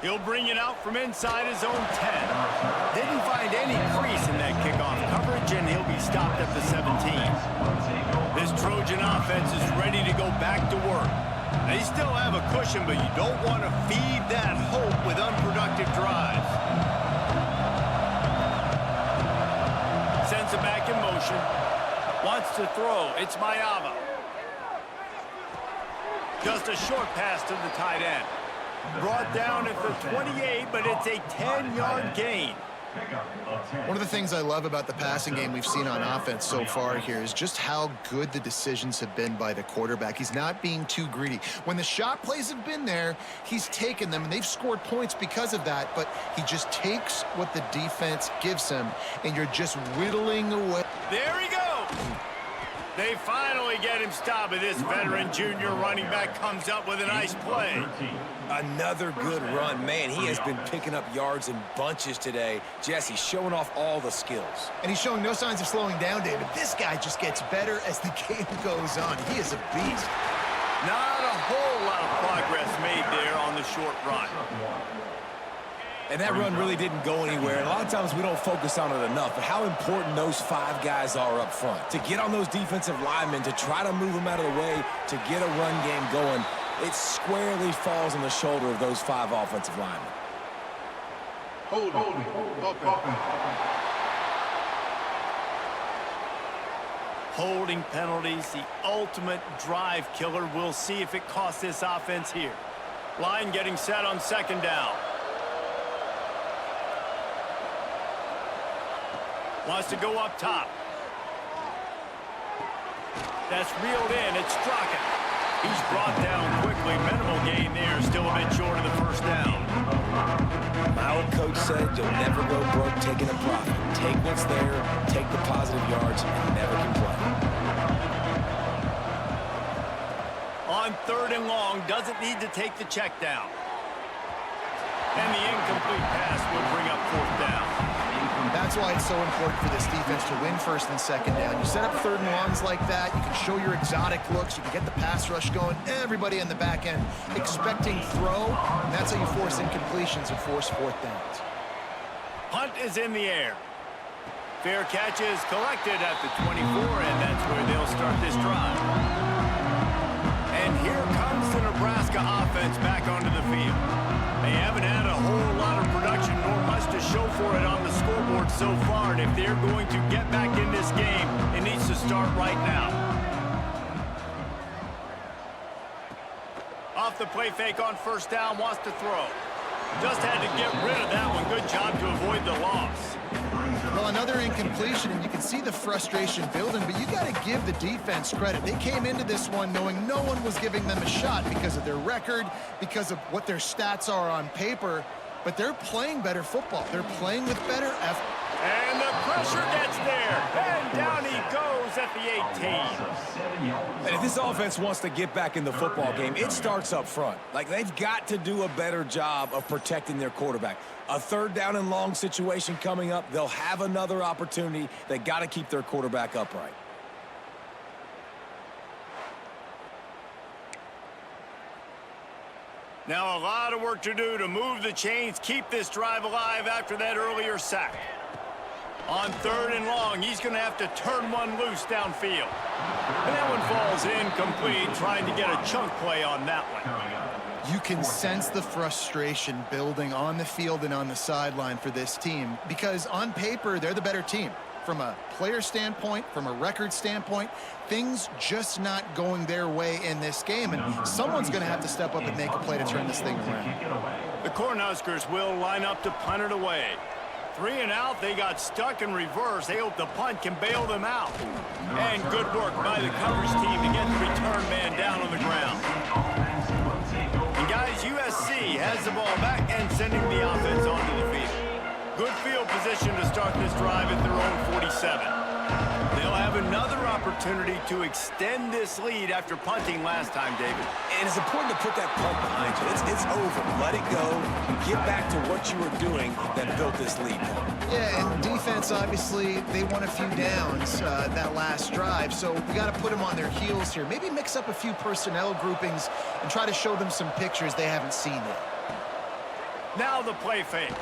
Speaker 1: He'll bring it out from inside his own 10. Didn't find any crease in that kickoff coverage, and he'll be stopped at the 17. This Trojan offense is ready to go back to work. They still have a cushion, but you don't want to feed that hope with unproductive drives. Sends it back in motion. Wants to throw. It's Mayava. Just a short pass to the tight end. Brought down at the 28, but it's a 10-yard gain.
Speaker 2: One of the things I love about the passing game we've seen on offense so far here is just how good the decisions have been by the quarterback. He's not being too greedy. When the shot plays have been there, he's taken them, and they've scored points because of that, but he just takes what the defense gives him, and you're just whittling away.
Speaker 1: There he goes. They finally get him stopped, but this veteran junior running back comes up with a nice play.
Speaker 3: Another good run. Man, he has been picking up yards in bunches today. Jesse showing off all the skills.
Speaker 2: And he's showing no signs of slowing down, David. This guy just gets better as the game goes on. He is a beast.
Speaker 1: Not a whole lot of progress made there on the short run.
Speaker 3: And that run really didn't go anywhere. And a lot of times we don't focus on it enough, but how important those five guys are up front. To get on those defensive linemen, to try to move them out of the way, to get a run game going, it squarely falls on the shoulder of those five offensive linemen.
Speaker 1: Holding penalties, the ultimate drive killer. We'll see if it costs this offense here. Line getting set on second down. Wants to go up top. That's reeled in. It's Straka. He's brought down quickly. Minimal gain there. Still a bit short of the first down.
Speaker 3: My old coach said you'll never go broke taking a profit. Take what's there, take the positive yards, and never complain.
Speaker 1: On third and long, doesn't need to take the check down. And the incomplete pass will bring up fourth down.
Speaker 2: That's why it's so important for this defense to win first and second down. You set up third and longs like that, you can show your exotic looks, you can get the pass rush going, everybody on the back end expecting throw, and that's how you force incompletions and force fourth downs.
Speaker 1: Punt is in the air. Fair catch is collected at the 24, and that's where they'll start this drive. And here comes the Nebraska offense back onto the field. They haven't had a whole lot of production nor much to show for it on the scoreboard so far, and if they're going to get back in this game, it needs to start right now. Off the play fake on first down, wants to throw. Just had to get rid of that one. Good job to avoid the loss.
Speaker 2: Well, another incompletion, and you can see the frustration building, but you got to give the defense credit. They came into this one knowing no one was giving them a shot because of their record, because of what their stats are on paper, but they're playing better football. They're playing with better effort.
Speaker 1: And the pressure gets there. And down he goes at the 18.
Speaker 3: And if this offense wants to get back in the football game, it starts up front. Like, they've got to do a better job of protecting their quarterback. A third down and long situation coming up, they'll have another opportunity. They got to keep their quarterback upright.
Speaker 1: Now a lot of work to do to move the chains, keep this drive alive after that earlier sack. On third and long, he's going to have to turn one loose downfield. And that one falls incomplete, trying to get a chunk play on that one.
Speaker 2: You can sense the frustration building on the field and on the sideline for this team because on paper, they're the better team. From a player standpoint, from a record standpoint, things just not going their way in this game, and someone's going to have to step up and make a play to turn this thing around.
Speaker 1: The Cornhuskers will line up to punt it away. 3 and out, they got stuck in reverse. They hope the punt can bail them out. And good work by the coverage team to get the return man down on the ground. And guys, USC has the ball back and sending the offense onto the field. Good field position to start this drive at their own 47. They'll have another opportunity to extend this lead after punting last time, David.
Speaker 3: And it's important to put that punt behind you. It's over. Let it go. Get back to what you were doing that built this lead.
Speaker 2: Yeah, and defense, obviously, they won a few downs that last drive, so we got to put them on their heels here. Maybe mix up a few personnel groupings and try to show them some pictures they haven't seen yet.
Speaker 1: Now the play fake.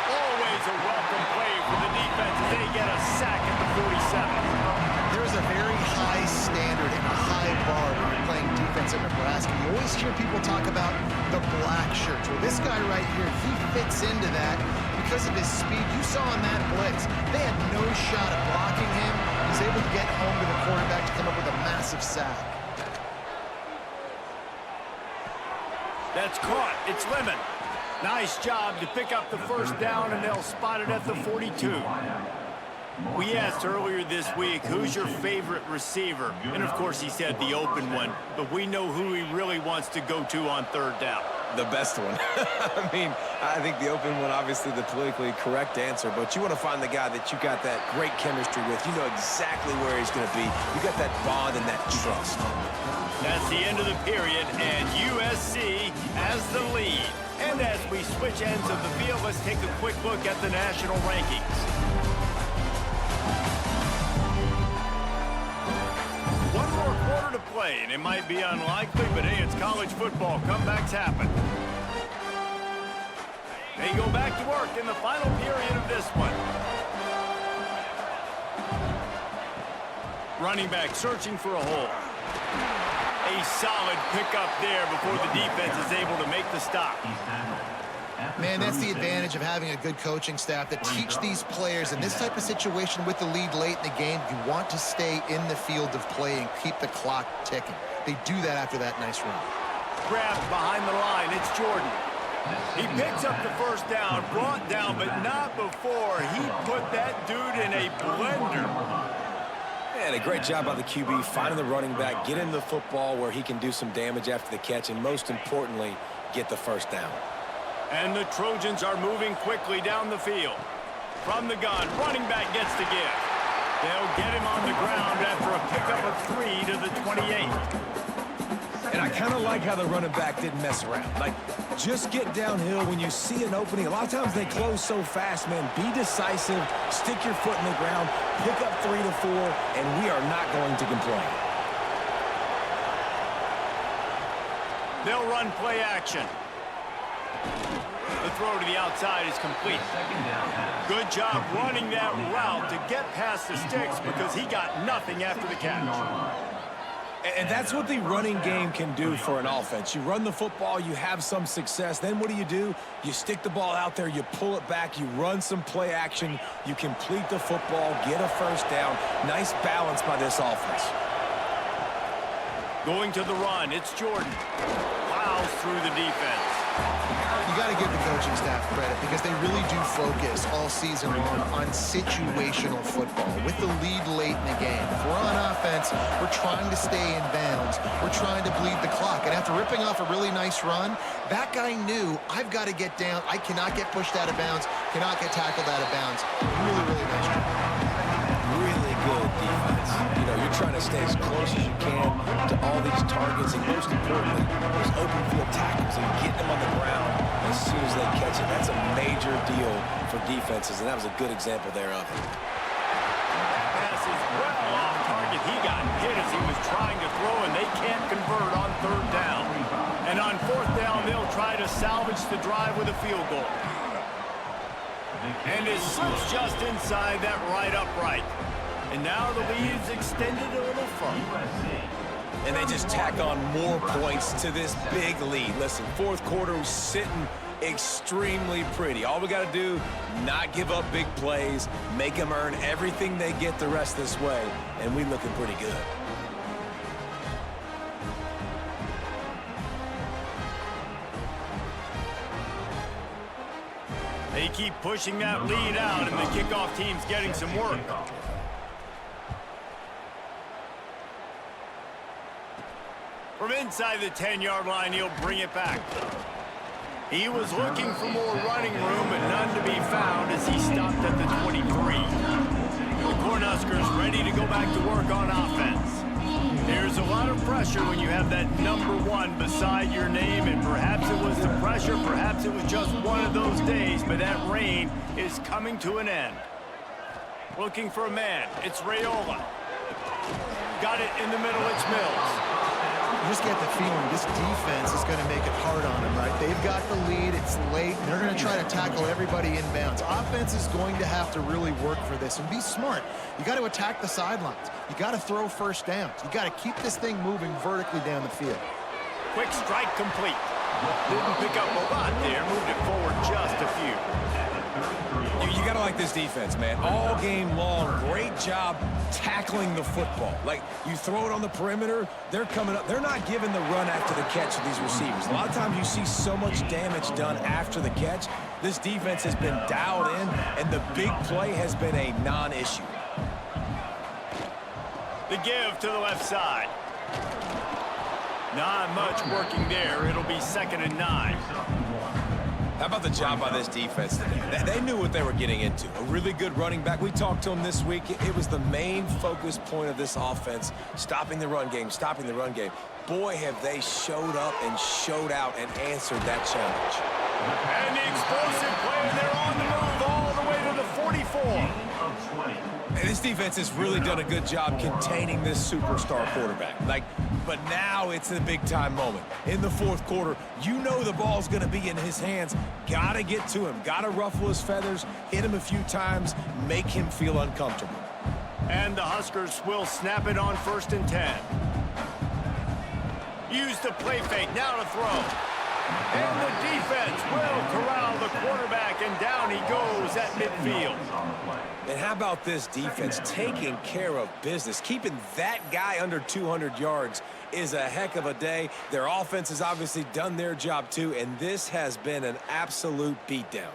Speaker 1: Always a welcome play for the defense as they get a sack at the 47.
Speaker 2: There's a very high standard and a high bar when you're playing defense in Nebraska. You always hear people talk about the black shirts. Well, this guy right here, he fits into that because of his speed. You saw in that blitz, they had no shot at blocking him. He's able to get home to the quarterback to come up with a massive sack.
Speaker 1: That's caught. It's Lemon. Nice job to pick up the first down, and they'll spot it at the 42. We asked earlier this week, who's your favorite receiver? And, of course, he said the open one, but we know who he really wants to go to on third down.
Speaker 3: The best one. I mean, I think the open one, obviously the politically correct answer, but you want to find the guy that you got that great chemistry with. You know exactly where he's going to be. You got that bond and that trust.
Speaker 1: That's the end of the period, and USC has the lead. And as we switch ends of the field, let's take a quick look at the national rankings. One more quarter to play, and it might be unlikely, but hey, it's college football. Comebacks happen. They go back to work in the final period of this one. Running back searching for a hole. A solid pickup there before the defense is able to make the stop.
Speaker 2: Man, that's the advantage of having a good coaching staff that teach these players in this type of situation with the lead late in the game. You want to stay in the field of play and keep the clock ticking. They do that after that nice run.
Speaker 1: Grabbed behind the line. It's Jordan. He picks up the first down, brought down, but not before he put that dude in a blender.
Speaker 3: And a great job by the QB, finding the running back, getting the football where he can do some damage after the catch, and most importantly, get the first down.
Speaker 1: And the Trojans are moving quickly down the field. From the gun, running back gets the give. They'll get him on the ground after a pickup of 3 to the 28.
Speaker 3: And I kind of like how the running back didn't mess around. Like, just get downhill when you see an opening. A lot of times they close so fast, man. Be decisive, stick your foot in the ground, pick up 3 to 4, and we are not going to complain.
Speaker 1: They'll run play action. The throw to the outside is complete. Good job running that route to get past the sticks because he got nothing after the catch.
Speaker 3: And that's what the running game can do for an offense. You run the football, you have some success. Then what do? You stick the ball out there, you pull it back, you run some play action, you complete the football, get a first down. Nice balance by this offense.
Speaker 1: Going to the run, it's Jordan. Plows through the defense.
Speaker 2: You got to give the coaching staff credit because they really do focus all season long on situational football with the lead late in the game. If we're on offense, we're trying to stay in bounds. We're trying to bleed the clock. And after ripping off a really nice run, that guy knew, I've got to get down. I cannot get pushed out of bounds, cannot get tackled out of bounds. Really, really nice job.
Speaker 3: Really good defense. You know, you're trying to stay as close as you can to all these targets, and most importantly, those open field tackles and getting them on the ground as soon as they catch it. That's a major deal for defenses, and that was a good example there of it.
Speaker 1: That pass is well off target. He got hit as he was trying to throw, and they can't convert on third down. And on fourth down, they'll try to salvage the drive with a field goal. And it slips just inside that right upright. And now the lead's extended a little further.
Speaker 3: And they just tack on more points to this big lead. Listen, fourth quarter was sitting extremely pretty. All we got to do, not give up big plays, make them earn everything they get the rest this way, and we looking pretty good.
Speaker 1: They keep pushing that lead out, and the kickoff team's getting some work. From inside the 10-yard line, he'll bring it back. He was looking for more running room, but none to be found as he stopped at the 23. The Cornhuskers ready to go back to work on offense. There's a lot of pressure when you have that number 1 beside your name, and perhaps it was the pressure, perhaps it was just one of those days, but that reign is coming to an end. Looking for a man, it's Raiola. Got it in the middle, it's Mills.
Speaker 2: You just get the feeling this defense is going to make it hard on them, right? They've got the lead, it's late, and they're going to try to tackle everybody inbounds. Offense is going to have to really work for this and be smart. You got to attack the sidelines. You got to throw first downs. You got to keep this thing moving vertically down the field.
Speaker 1: Quick strike complete. Didn't pick up a lot there, moved it forward just a few.
Speaker 3: You got to like this defense, man. All game long, great job tackling the football. Like, you throw it on the perimeter, they're coming up. They're not giving the run after the catch to these receivers. A lot of times you see so much damage done after the catch. This defense has been dialed in, and the big play has been a non-issue.
Speaker 1: The give to the left side. Not much working there. It'll be 2nd and 9.
Speaker 3: How about the job by this defense today? They knew what they were getting into. A really good running back. We talked to him this week. It was the main focus point of this offense, stopping the run game, stopping the run game. Boy, have they showed up and showed out and answered that challenge.
Speaker 1: And the explosive play, they're on the move all the way to the 44.
Speaker 3: And this defense has really done a good job containing this superstar quarterback. But now it's a big-time moment. In the fourth quarter, you know the ball's going to be in his hands. Got to get to him. Got to ruffle his feathers, hit him a few times, make him feel uncomfortable.
Speaker 1: And the Huskers will snap it on 1st and 10. Use the play fake, now to throw. And the defense will corral the quarterback, and down he goes at midfield.
Speaker 3: And how about this defense taking care of business? Keeping that guy under 200 yards is a heck of a day. Their offense has obviously done their job too, and this has been an absolute beatdown.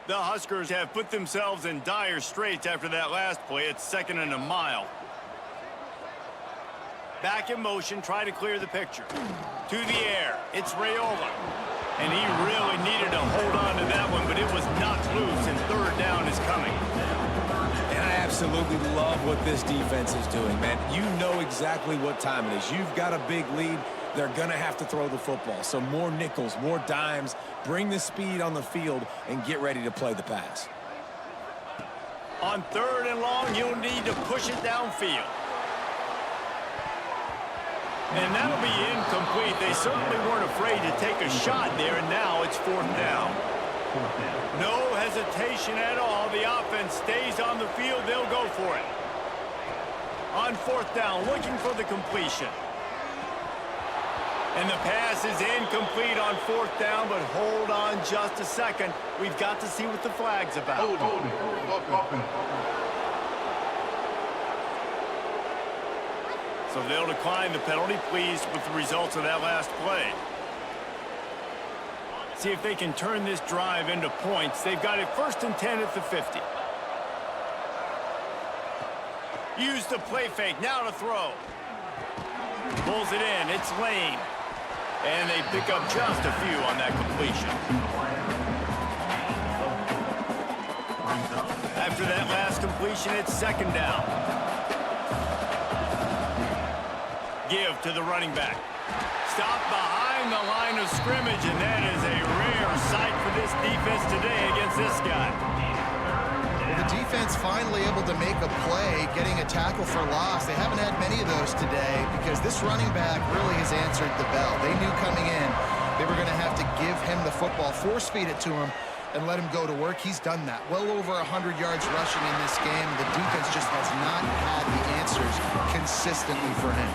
Speaker 1: The Huskers have put themselves in dire straits after that last play. It's 2nd and a mile. Back in motion, try to clear the picture. To the air, it's Raiola. And he really needed to hold on to that one, but it was knocked loose, and 3rd down is coming.
Speaker 3: And I absolutely love what this defense is doing, man. You know exactly what time it is. You've got a big lead. They're going to have to throw the football. So more nickels, more dimes, bring the speed on the field, and get ready to play the pass.
Speaker 1: On 3rd and long, you'll need to push it downfield. And that'll be incomplete. They certainly weren't afraid to take a shot there, and now it's 4th down. No hesitation at all. The offense stays on the field. They'll go for it. On 4th down, looking for the completion. And the pass is incomplete on 4th down, but hold on just a second. We've got to see what the flag's about. So they'll decline the penalty, pleased with the results of that last play. See if they can turn this drive into points. They've got it 1st and 10 at the 50. Use the play fake. Now to throw. Pulls it in. It's Lane. And they pick up just a few on that completion. After that last completion, it's 2nd down. Give to the running back. Stop behind the line of scrimmage, and that is a rare sight for this defense today against this guy.
Speaker 2: Well, the defense finally able to make a play, getting a tackle for loss. They haven't had many of those today because this running back really has answered the bell. They knew coming in they were going to have to give him the football, force feed it to him, and let him go to work. He's done that. Well over 100 yards rushing in this game. The defense just has not had the answers consistently for him.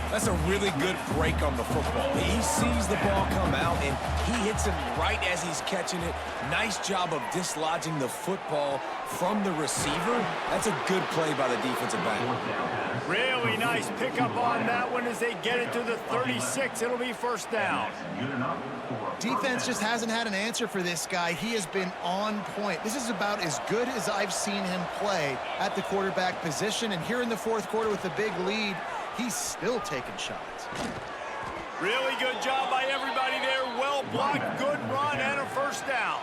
Speaker 3: That's a really good break on the football. He sees the ball come out, and he hits him right as he's catching it. Nice job of dislodging the football from the receiver. That's a good play by the defensive back.
Speaker 1: Really nice pickup on that one as they get it to the 36. It'll be 1st down.
Speaker 2: Defense just hasn't had an answer for this guy. He has been on point. This is about as good as I've seen him play at the quarterback position. And here in the 4th quarter with the big lead, he's still taking shots.
Speaker 1: Really good job by everybody there. Well blocked, good run, and a 1st down.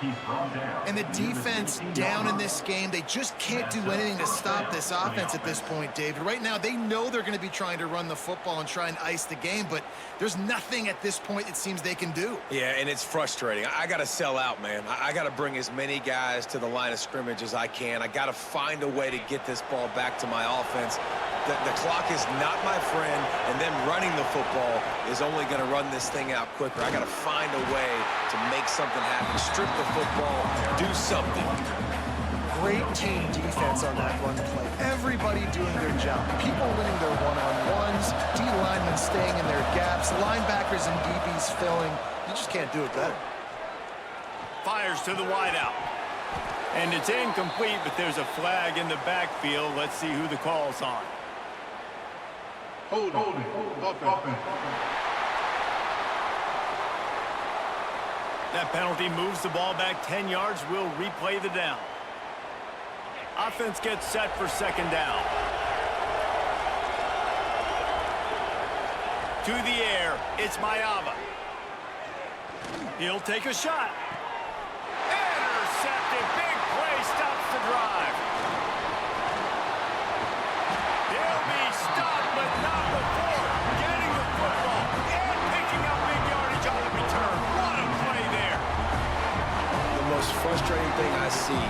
Speaker 2: And the defense down in this game, they just can't do anything to stop this offense at this point, David. Right now, they know they're going to be trying to run the football and try and ice the game, but there's nothing at this point it seems they can do.
Speaker 3: Yeah, and it's frustrating. I got to sell out, man. I got to bring as many guys to the line of scrimmage as I can. I got to find a way to get this ball back to my offense. The clock is not my friend, and then running the football is only going to run this thing out quicker. I got to find a way to make something happen, strip the football, do something.
Speaker 2: Great team defense on that run play. Everybody doing their job. People winning their one-on-ones, D linemen staying in their gaps, linebackers and DBs filling. You just can't do it better.
Speaker 1: Fires to the wideout. And it's incomplete, but there's a flag in the backfield. Let's see who the call's on.
Speaker 6: Hold it. Offense.
Speaker 1: That penalty moves the ball back 10 yards. We'll replay the down. Offense gets set for 2nd down. To the air, it's Mayava. He'll take a shot. Intercepted. Big play stops the drive. He'll be stopped, but not before getting the football and picking up big yardage on the return. What a play there.
Speaker 3: The most frustrating thing I see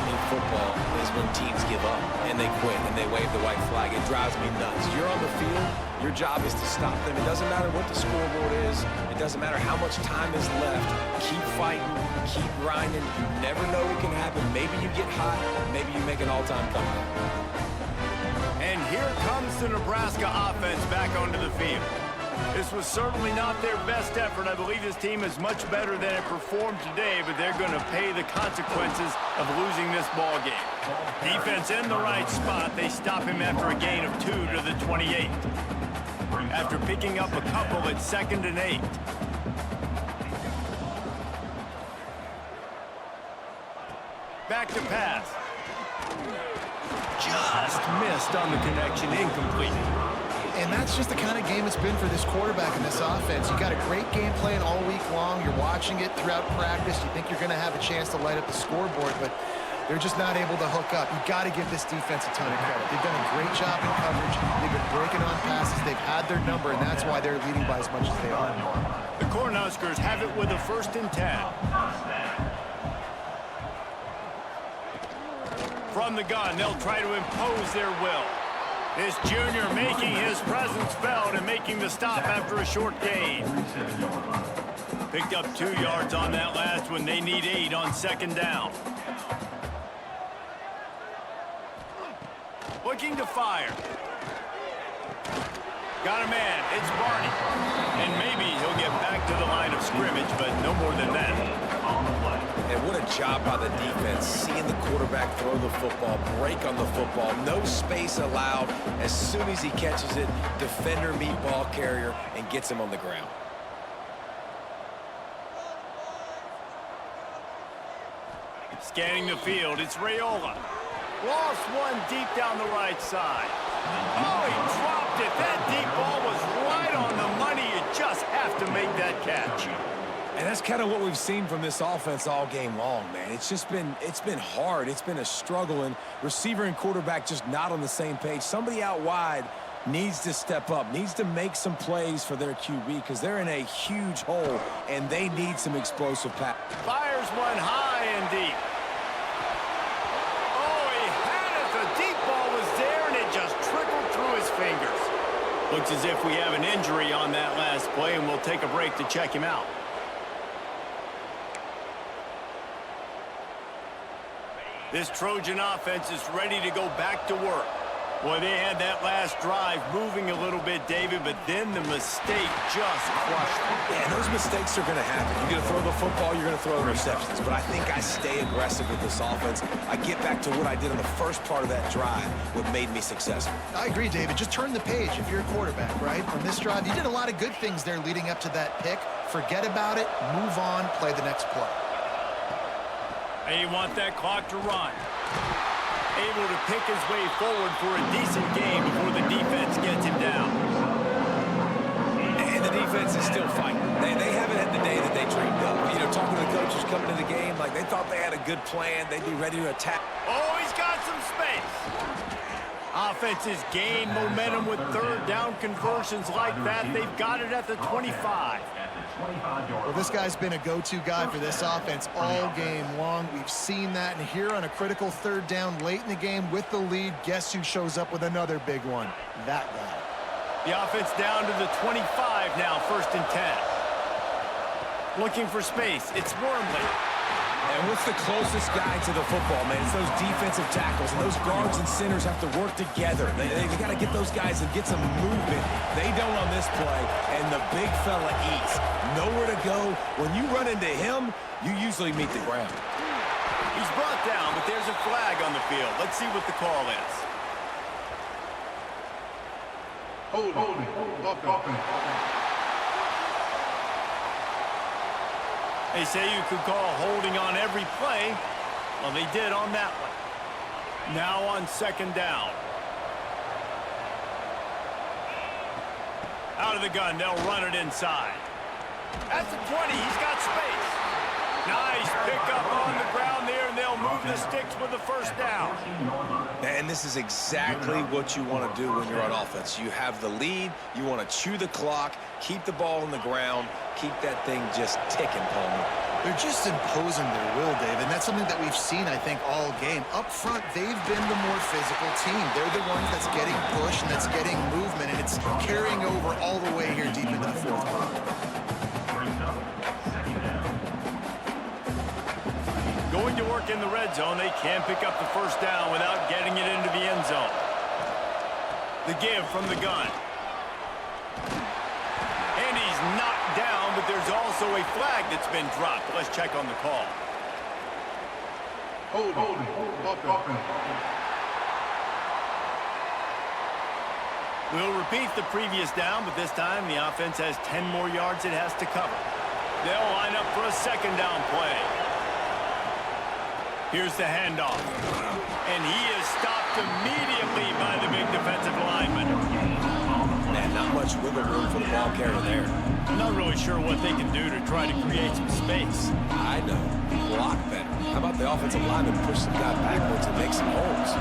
Speaker 3: in football is when teams give up and they quit and they wave the white flag. It drives me nuts. You're on the field. Your job is to stop them. It doesn't matter what the scoreboard is. It doesn't matter how much time is left. Keep fighting. Keep grinding. You never know what can happen. Maybe you get hot. Maybe you make an all-time comeback.
Speaker 1: And here comes the Nebraska offense back onto the field. This was certainly not their best effort. I believe this team is much better than it performed today, but they're going to pay the consequences of losing this ball game. Defense in the right spot. They stop him after a gain of 2 to the 28. After picking up a couple at 2nd and 8. Back to pass. Just missed on the connection, incomplete.
Speaker 2: And that's just the kind of game it's been for this quarterback in this offense. You got a great game plan all week long. You're watching it throughout practice. You think you're going to have a chance to light up the scoreboard, but they're just not able to hook up. You got to give this defense a ton of credit. They've done a great job in coverage. They've been breaking on passes. They've had their number, and that's why they're leading by as much as they are.
Speaker 1: The Cornhuskers have it with a 1st and 10. From the gun, they'll try to impose their will. This junior making his presence felt and making the stop after a short gain. Picked up 2 yards on that last one. They need 8 on 2nd down. Looking to fire. Got a man. It's Barney. And maybe he'll get back to the line of scrimmage, but no more than that.
Speaker 3: And what a job by the defense, seeing the quarterback throw the football, break on the football, no space allowed. As soon as he catches it, defender meet ball carrier and gets him on the ground.
Speaker 1: Scanning the field, it's Raiola. Lost one deep down the right side. Oh, he dropped it. That deep ball was right on the money. You just have to make that catch.
Speaker 3: And that's kind of what we've seen from this offense all game long, man. It's been hard. It's been a struggle, and receiver and quarterback just not on the same page. Somebody out wide needs to step up, needs to make some plays for their QB because they're in a huge hole, and they need some explosive pass.
Speaker 1: Fires one high and deep. Oh, he had it. The deep ball was there, and it just trickled through his fingers. Looks as if we have an injury on that last play, and we'll take a break to check him out. This Trojan offense is ready to go back to work. Boy, they had that last drive moving a little bit, David, but then the mistake just crushed them.
Speaker 3: Yeah, those mistakes are going to happen. You're going to throw the football, you're going to throw interceptions. But I think I stay aggressive with this offense. I get back to what I did in the first part of that drive, what made me successful.
Speaker 2: I agree, David. Just turn the page if you're a quarterback, right? On this drive, you did a lot of good things there leading up to that pick. Forget about it, move on, play the next play.
Speaker 1: They want that clock to run. Able to pick his way forward for a decent game before the defense gets him down.
Speaker 3: And the defense is still fighting. They haven't had the day that they dreamed of. You know, talking to the coaches coming to the game, like they thought they had a good plan. They'd be ready to attack.
Speaker 1: Oh, he's got some space. Offenses gain momentum with third down conversions like that. They've got it at the 25.
Speaker 2: Well, this guy's been a go-to guy for this offense all game long. We've seen that, and here on a critical third down late in the game with the lead, guess who shows up with another big one? That guy.
Speaker 1: The offense down to the 25 now, 1st and 10. Looking for space. It's Wormley.
Speaker 3: And what's the closest guy to the football, man? It's those defensive tackles, and those guards and centers have to work together. They got to get those guys and get some movement. They don't on this play, and the big fella eats. Nowhere to go. When you run into him, you usually meet the ground.
Speaker 1: He's brought down, but there's a flag on the field. Let's see what the call is.
Speaker 6: Holding.
Speaker 1: They say you could call holding on every play. Well, they did on that one. Now on 2nd down. Out of the gun, they'll run it inside. At the 20, he's got space. Nice pickup on the ground there, and they'll move the sticks with the 1st down.
Speaker 3: And this is exactly what you want to do when you're on offense. You have the lead, you want to chew the clock, keep the ball on the ground, keep that thing just ticking, Palmer.
Speaker 2: They're just imposing their will, Dave, and that's something that we've seen, I think, all game. Up front, they've been the more physical team. They're the ones that's getting pushed and that's getting movement, and it's carrying over all the way here deep into the 4th quarter.
Speaker 1: Going to work in the red zone, they can't pick up the 1st down without getting it into the end zone. The give from the gun. And he's knocked down, but there's also a flag that's been dropped. Let's check on the call.
Speaker 6: Holding.
Speaker 1: We'll repeat the previous down, but this time the offense has 10 more yards it has to cover. They'll line up for a 2nd down play. Here's the handoff. And he is stopped immediately by the big defensive lineman.
Speaker 3: Man, not much wiggle room for the ball carrier there.
Speaker 1: I'm not really sure what they can do to try to create some space.
Speaker 3: I know. Block better. How about the offensive lineman push some guy backwards and make some holes?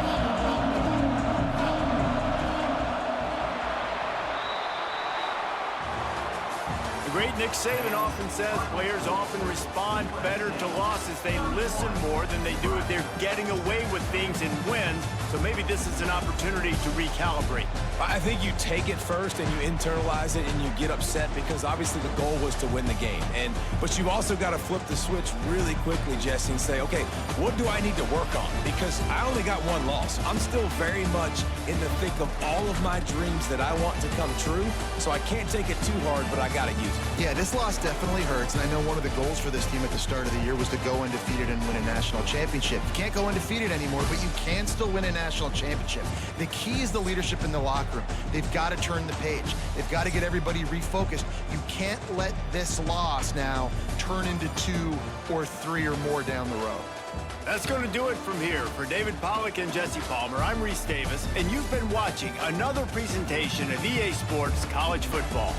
Speaker 1: The great Nick Saban often says players often respond better to losses. They listen more than they do if they're getting away with things in wins. So maybe this is an opportunity to recalibrate.
Speaker 3: I think you take it first and you internalize it and you get upset because obviously the goal was to win the game. But you've also got to flip the switch really quickly, Jesse, and say, okay, what do I need to work on? Because I only got one loss. I'm still very much in the thick of all of my dreams that I want to come true. So I can't take it too hard, but I got to use it.
Speaker 2: Yeah, this loss definitely hurts, and I know one of the goals for this team at the start of the year was to go undefeated and win a national championship. You can't go undefeated anymore, but you can still win a national championship. The key is the leadership in the locker room. They've got to turn the page. They've got to get everybody refocused. You can't let this loss now turn into 2 or 3 or more down the road.
Speaker 1: That's going to do it from here. For David Pollack and Jesse Palmer, I'm Reese Davis, and you've been watching another presentation of EA Sports College Football.